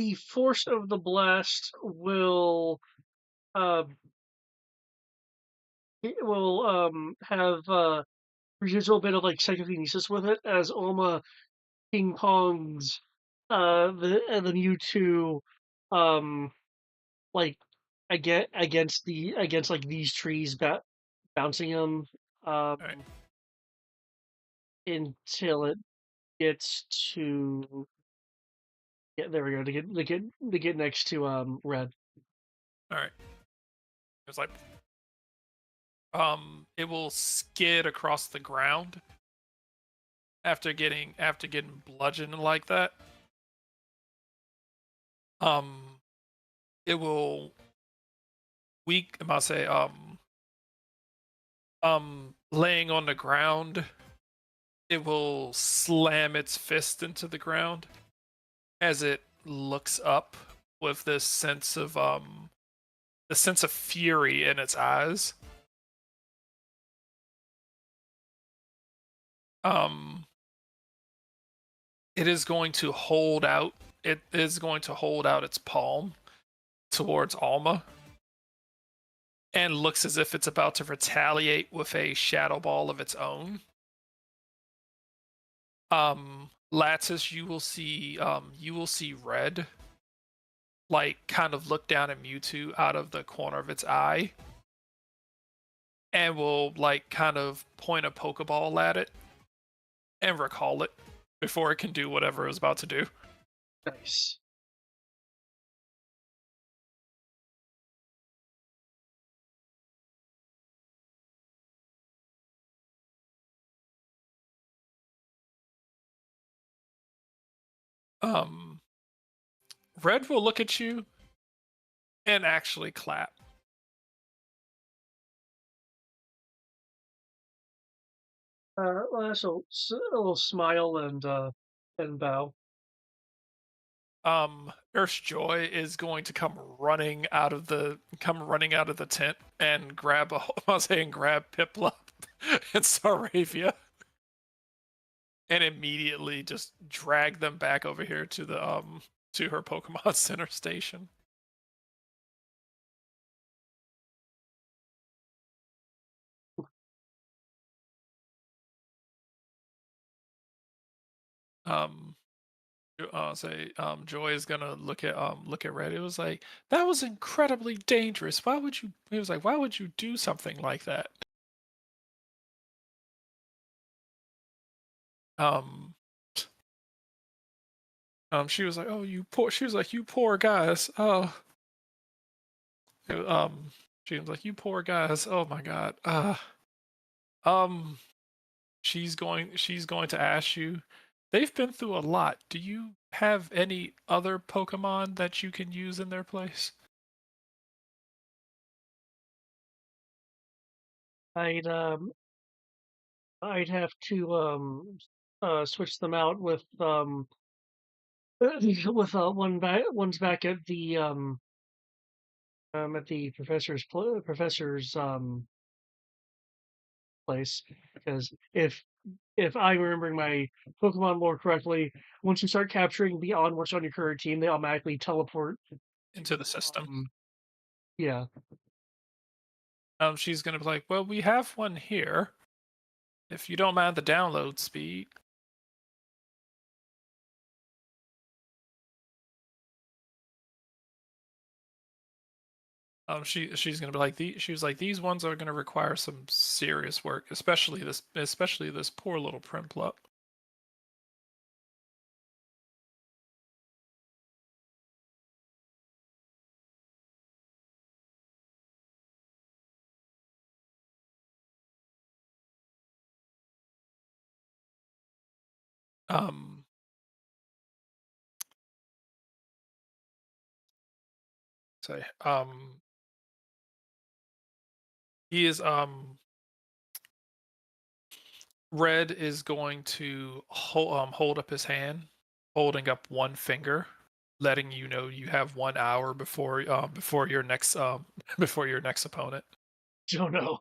the force of the blast will uh, have residual bit of like psychokinesis with it as Oma ping pongs the Mewtwo um like against like these trees bouncing them All right, um until it gets to yeah, there we go, to get next to red. all right. It's like it will skid across the ground after getting bludgeoned like that. Um, it will weak. I must say laying on the ground. It will slam its fist into the ground as it looks up with this sense of the sense of fury in its eyes. Um, it is going to hold out. It is going to hold out its palm towards Alma and looks as if it's about to retaliate with a shadow ball of its own. Lattice, you will see red, like kind of look down at Mewtwo out of the corner of its eye, and will like kind of point a Pokeball at it and recall it before it can do whatever it was about to do. Nice. Um, Red will look at you and actually clap. Well, so a little smile and bow. Nurse Joy is going to come running out of the tent and grab I'll say and grab Piplup and Saravia and immediately just drag them back over here to the to her Pokemon Center station. Um say Joy is gonna look at Red. It was like, that was incredibly dangerous. Why would you He was like, why would you do something like that? Um she was like, oh, you poor, she was like, you poor guys. Oh, it- um she was like, you poor guys. Oh my god. Um she's going to ask you, they've been through a lot. Do you have any other Pokemon that you can use in their place? I'd um I'd have to switch them out with with one's back at the professor's place, because if I'm remembering my Pokemon lore correctly, once you start capturing beyond what's on your current team, they automatically teleport Into the to system. yeah. She's gonna be like, well, we have one here. If you don't mind the download speed. she's gonna be like she was like these ones are gonna require some serious work, especially this poor little Primplup. Um, say he is Red is going to hold up his hand, holding up one finger, letting you know you have 1 hour before your next before your next opponent. Oh no.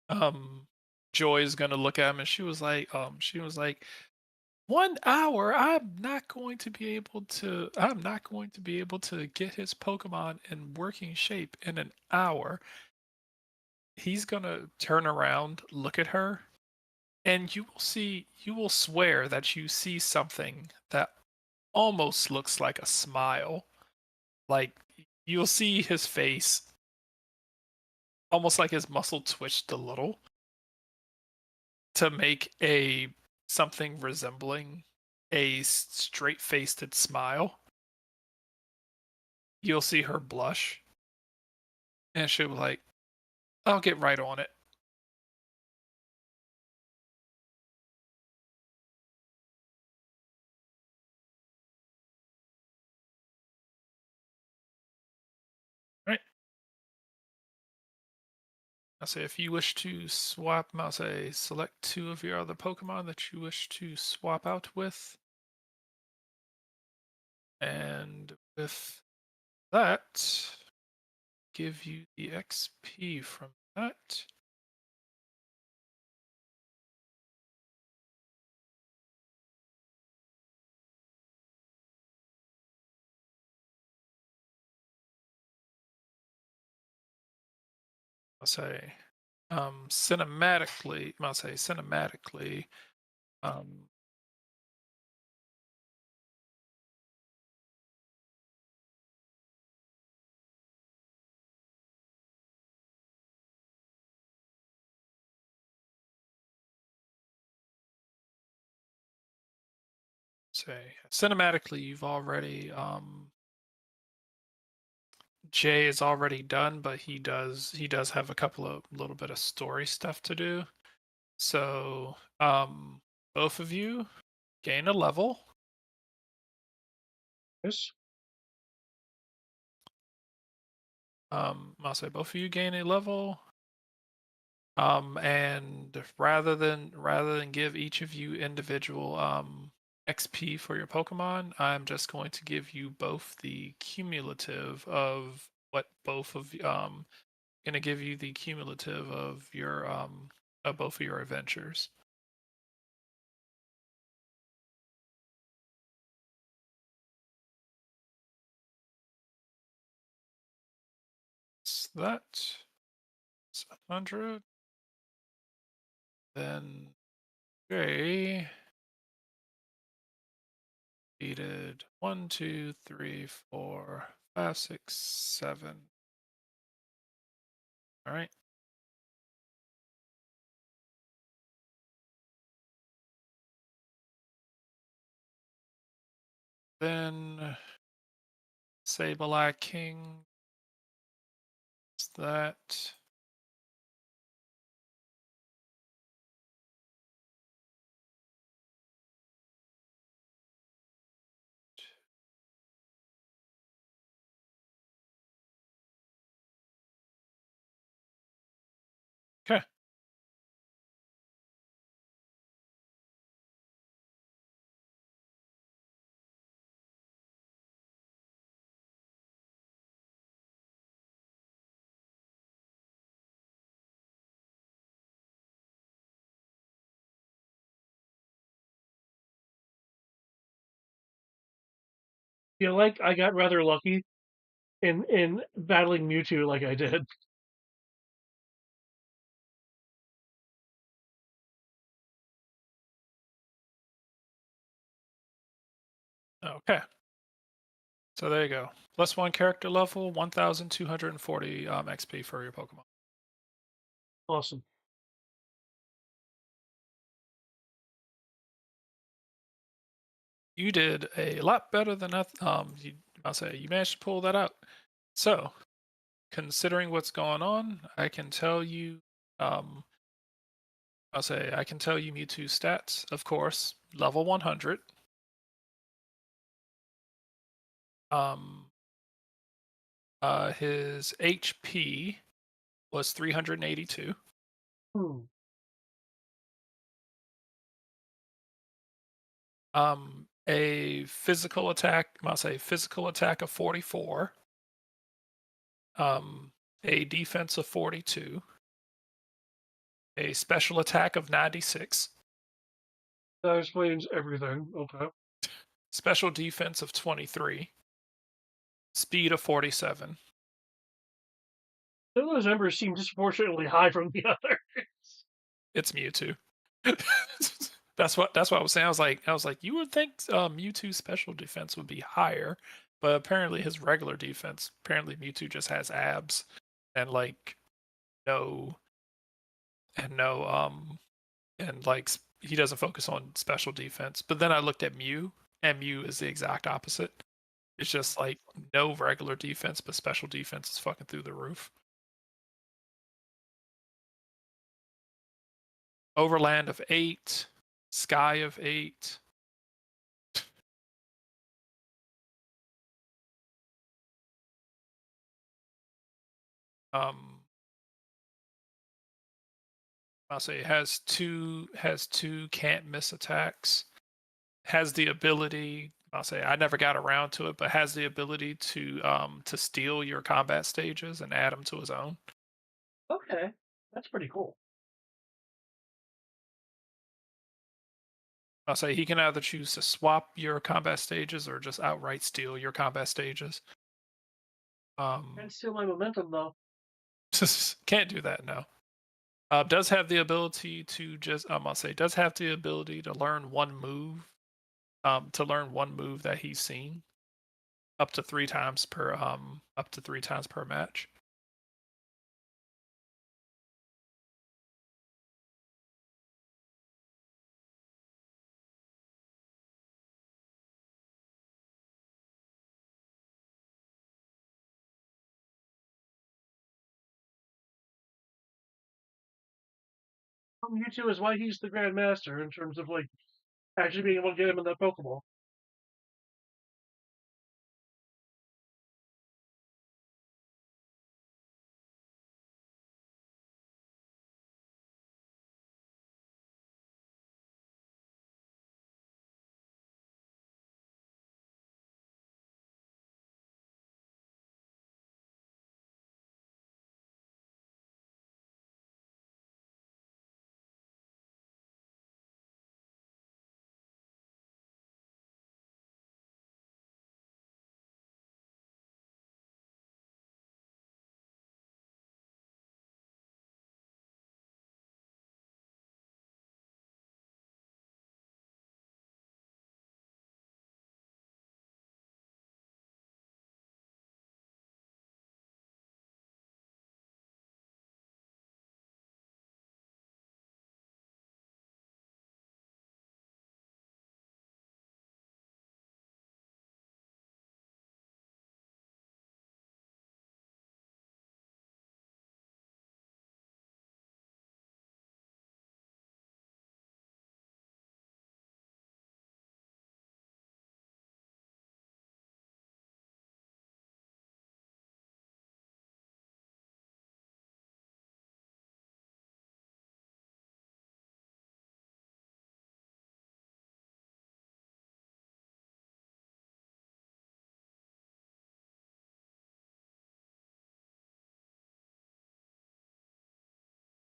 Um, Joy is gonna look at him, and she was like, 1 hour. I'm not going to be able to get his Pokemon in working shape in an hour. He's gonna turn around, look at her, and you will swear that you see something that almost looks like a smile. Like you'll see his face, almost like his muscle twitched a little to make a something resembling a straight-faced smile. You'll see her blush, and she'll be like, "I'll get right on it." Right? I'll say if you wish to swap, I'll say select two of your other Pokemon that you wish to swap out with, and with that, give you the XP from that. I'll say cinematically, um, say cinematically you've already Jay is already done, but he does have a couple of little bit of story stuff to do. So both of you gain a level. Yes. I'll say both of you gain a level. And rather than give each of you individual XP for your Pokemon, I'm just going to give you both the cumulative of what both of gonna give you the cumulative of both of your adventures. So that's 100. Then Jay needed 1, 2, 3, 4, 5, 6, 7. All right. Then Sableye King. Is that okay? Feel like I got rather lucky in battling Mewtwo like I did. Okay. So there you go. +1 character level, 1,240 XP for your Pokemon. Awesome. You did a lot better than I'll say you managed to pull that out. So, considering what's going on, I can tell you, I'll say I can tell you Mewtwo stats. Of course, level 100. Um, his HP was 382. Hmm. A physical attack, I'll say physical attack of 44. Um, a defense of 42. A special attack of 96. That explains everything. Okay. Special defense of 23. Speed of 47. Some of those numbers seem disproportionately high from the others. It's Mewtwo. That's what I was saying. I was like, you would think Mewtwo's special defense would be higher, but apparently his regular defense. Apparently Mewtwo just has abs and like no no and like he doesn't focus on special defense. But then I looked at Mew, and Mew is the exact opposite. It's just like no regular defense, but special defense is fucking through the roof. Overland of 8, Sky of 8. Um, I'll say has two can't miss attacks. Has the ability. I'll say I never got around to it, but has the ability to steal your combat stages and add them to his own. Okay. That's pretty cool. I'll say he can either choose to swap your combat stages or just outright steal your combat stages. Can't steal my momentum though. Can't do that, no. Does have the ability to just I'll say does have the ability to learn one move. To learn one move that he's seen up to three times per match. Mewtwo is why he's the Grandmaster in terms of like actually being able to get him in that Pokeball.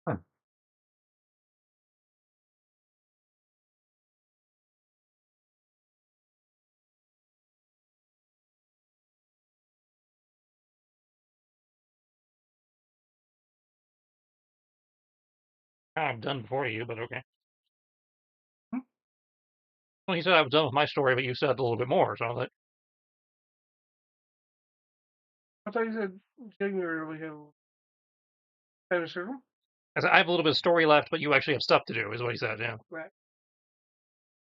Huh. I've done before you, but okay. Well, he said I was done with my story, but you said a little bit more, so I was like, I thought you said January we have kind of circle. I said, I have a little bit of story left, but you actually have stuff to do, is what he said. Yeah. Right.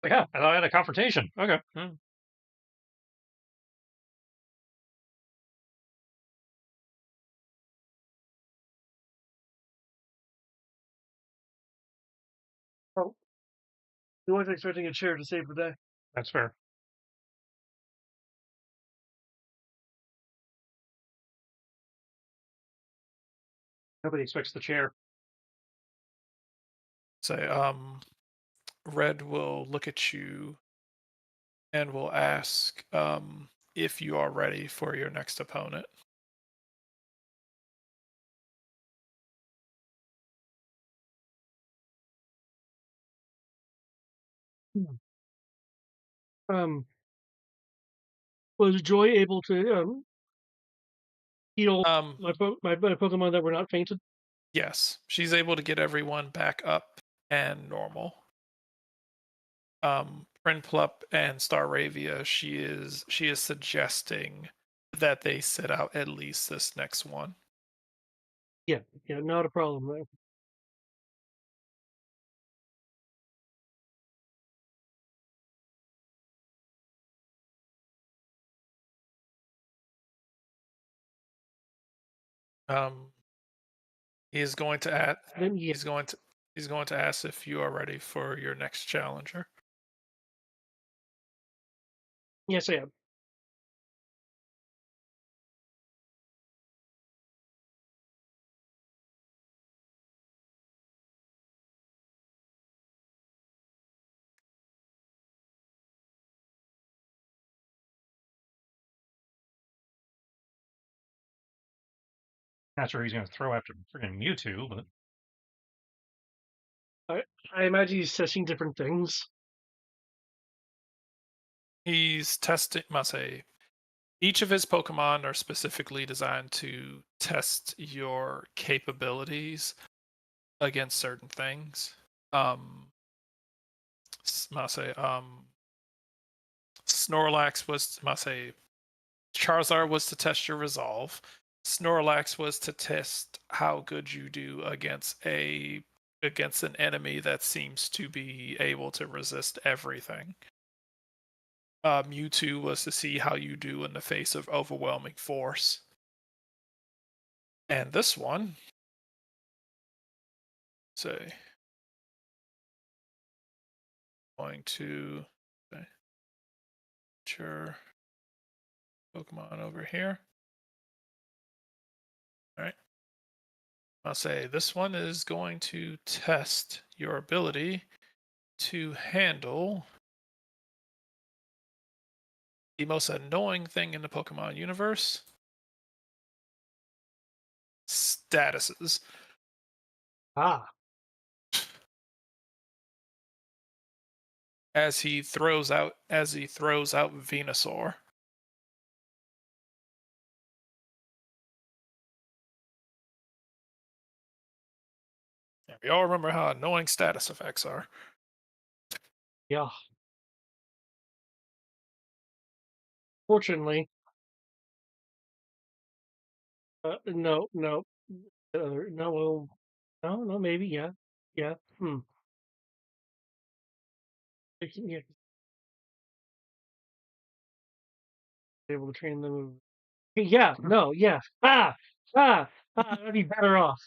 Like, yeah, I thought I had a confrontation. Okay. Well, you weren't expecting a chair to save the day. That's fair. Nobody expects the chair. Say, Red will look at you and will ask if you are ready for your next opponent. Um, was Joy able to heal Um, my Pokemon that were not fainted? yes, she's able to get everyone back up and normal. Prinplup and Staravia, she is suggesting that they sit out at least this next one. Yeah, not a problem there. Um, he is going to ask. Then yeah, He's going to ask if you are ready for your next challenger. yes I am. Not sure he's going to throw after freaking Mewtwo, but I imagine he's testing different things. He's testing. Must say, each of his Pokemon are specifically designed to test your capabilities against certain things. Must say, Snorlax was must say Charizard was to test your resolve. Snorlax was to test how good you do against an enemy that seems to be able to resist everything. Mewtwo was to see how you do in the face of overwhelming force. And this one, say, going to okay, your Pokemon over here. All right. I'll say this one is going to test your ability to handle the most annoying thing in the Pokemon universe, statuses. Ah, As he throws out Venusaur. Yeah, we all remember how annoying status effects are. yeah. Fortunately, no, no, no, well, no, maybe, yeah, yeah. Yeah, able to train them. Yeah, no, yeah. That'd be better off.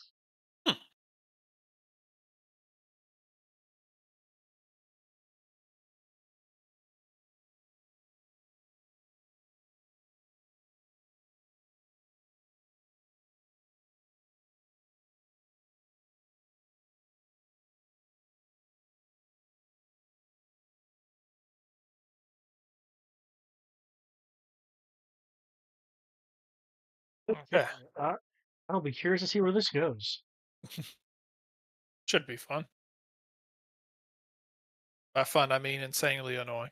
Okay, Uh, I'll be curious to see where this goes. should be fun. By fun, I mean insanely annoying.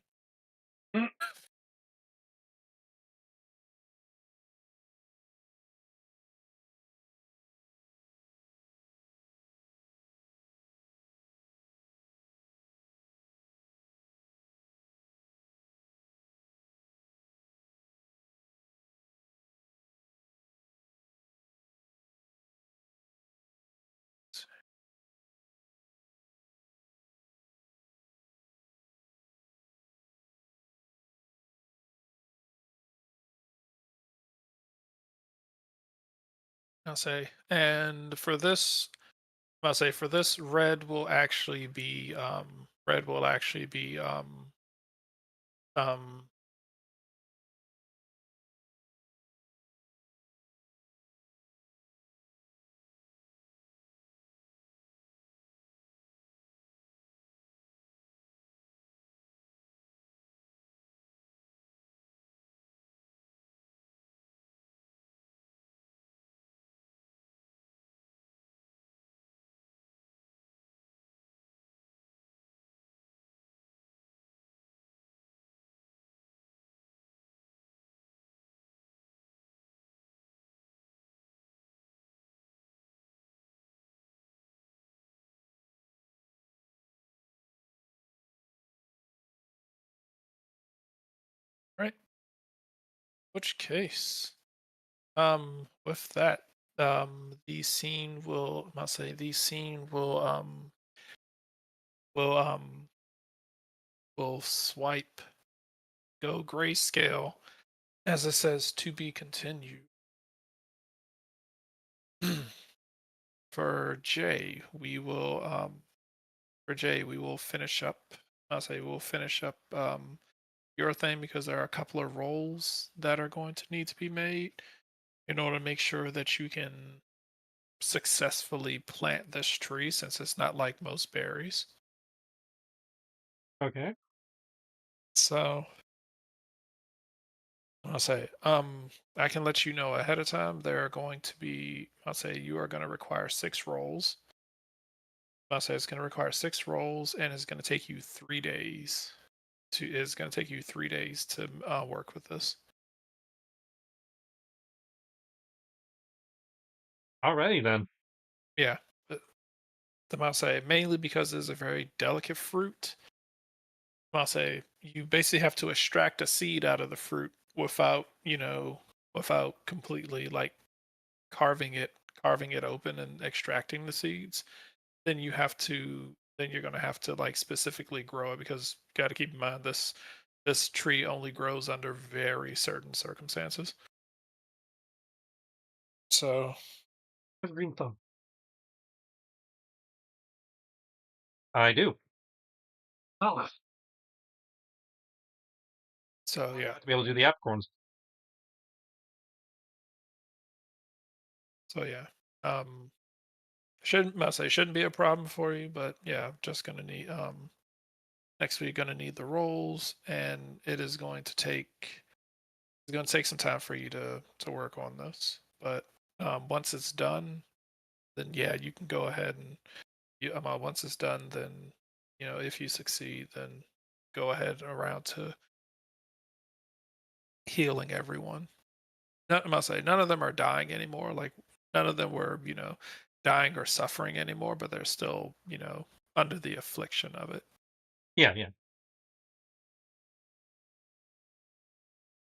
I'll say, and for this, I'll say for this, red will actually be um right. Which case, with that, the scene will, I'll say, the scene will will swipe, go grayscale, as it says to be continued. For J, we will finish up. I'll say we'll finish up your thing because there are a couple of rolls that are going to need to be made in order to make sure that you can successfully plant this tree since it's not like most berries. Okay. So I'll say, I can let you know ahead of time. There are going to be, I'll say, you are going to require 6 rolls. I'll say it's going to require 6 rolls, and it's going to take you 3 days. It's going to take you 3 days to work with this. Alrighty then. Yeah, the I'll say mainly because it's a very delicate fruit. I'll say you basically have to extract a seed out of the fruit without, without completely like carving it open and extracting the seeds. Then you're going to have to like specifically grow it because you got to keep in mind this tree only grows under very certain circumstances. So, Green thumb. I do. Oh, so yeah. To be able to do the apricorns. So yeah. Um shouldn't be a problem for you, but yeah, just gonna need next week gonna need the rolls, and it's gonna take some time for you to work on this. But once it's done, then yeah, you can go ahead and once it's done, then if you succeed, then go ahead around to healing everyone. I must say, none of them are dying anymore. Like none of them were, dying or suffering anymore, but they're still, under the affliction of it. Yeah, yeah.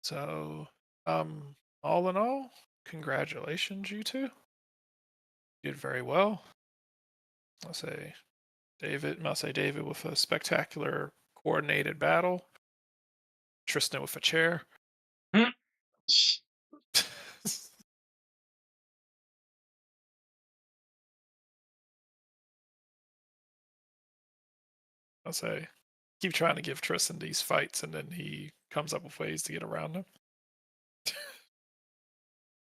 So, all in all, congratulations, you two. You did very well. I'll say David with a spectacular coordinated battle. Tristan with a chair. Hmm. I'll say keep trying to give Tristan these fights, and then he comes up with ways to get around them.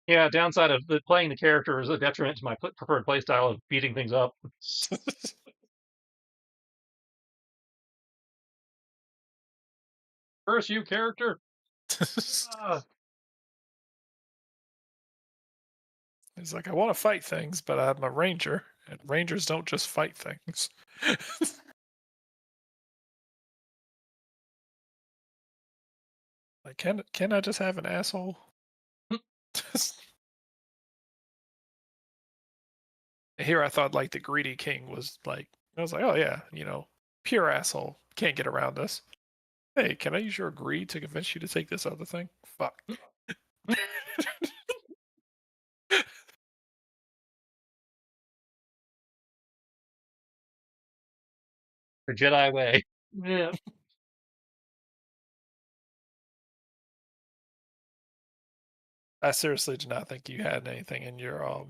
Yeah, downside of playing the character is a detriment to my preferred playstyle of beating things up. Curse you, character! Ah. He's like, I want to fight things, but I'm a ranger, and rangers don't just fight things. Like, can I just have an asshole? Here, I thought like the greedy king was like, I was like, oh yeah, pure asshole, can't get around us. Hey, can I use your greed to convince you to take this other thing? Fuck. The Jedi way. yeah. I seriously do not think you had anything in your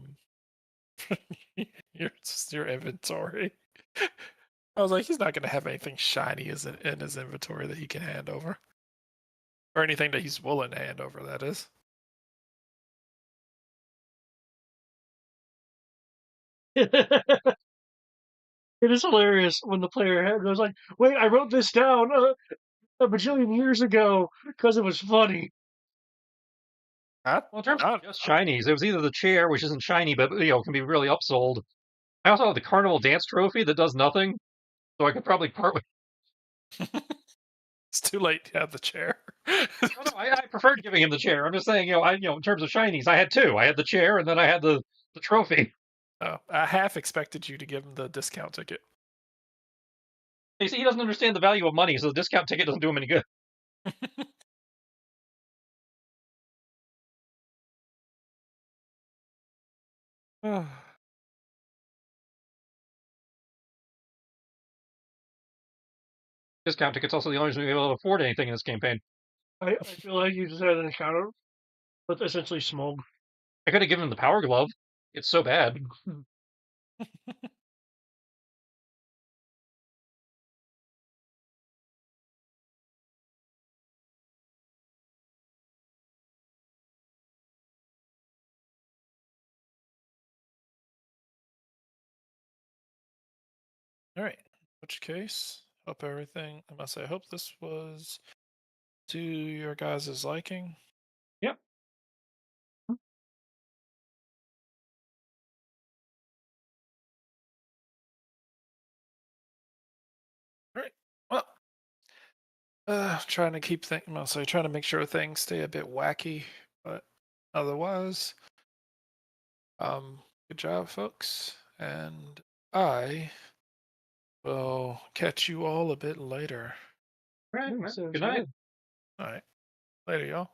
your inventory. I was like, he's not gonna have anything shiny in his inventory that he can hand over, or anything that he's willing to hand over. That is. It is hilarious when the player goes like, "Wait, I wrote this down a bajillion years ago because it was funny." I, Well, in terms I, of just shinies, it was either the chair, which isn't shiny, but can be really upsold. I also have the Carnival Dance Trophy that does nothing, so I could probably part with. it's too late to have the chair. Oh, no, I preferred giving him the chair. I'm just saying, in terms of shinies, I had two. I had the chair, and then I had the trophy. Oh, I half expected you to give him the discount ticket. You see, he doesn't understand the value of money, so the discount ticket doesn't do him any good. Discount ticket's also the only reason we were able to afford anything in this campaign. I feel like you just had an encounter with essentially Smog. I could have given him the Power Glove. It's so bad. All right. In which case, hope everything. I must say, I hope this was to your guys' liking. Yep. All right. Well, trying to keep things. I'll say, trying to make sure things stay a bit wacky, but otherwise, good job, folks, and I will catch you all a bit later. Right. Sounds Good night. good. All right. Later, y'all.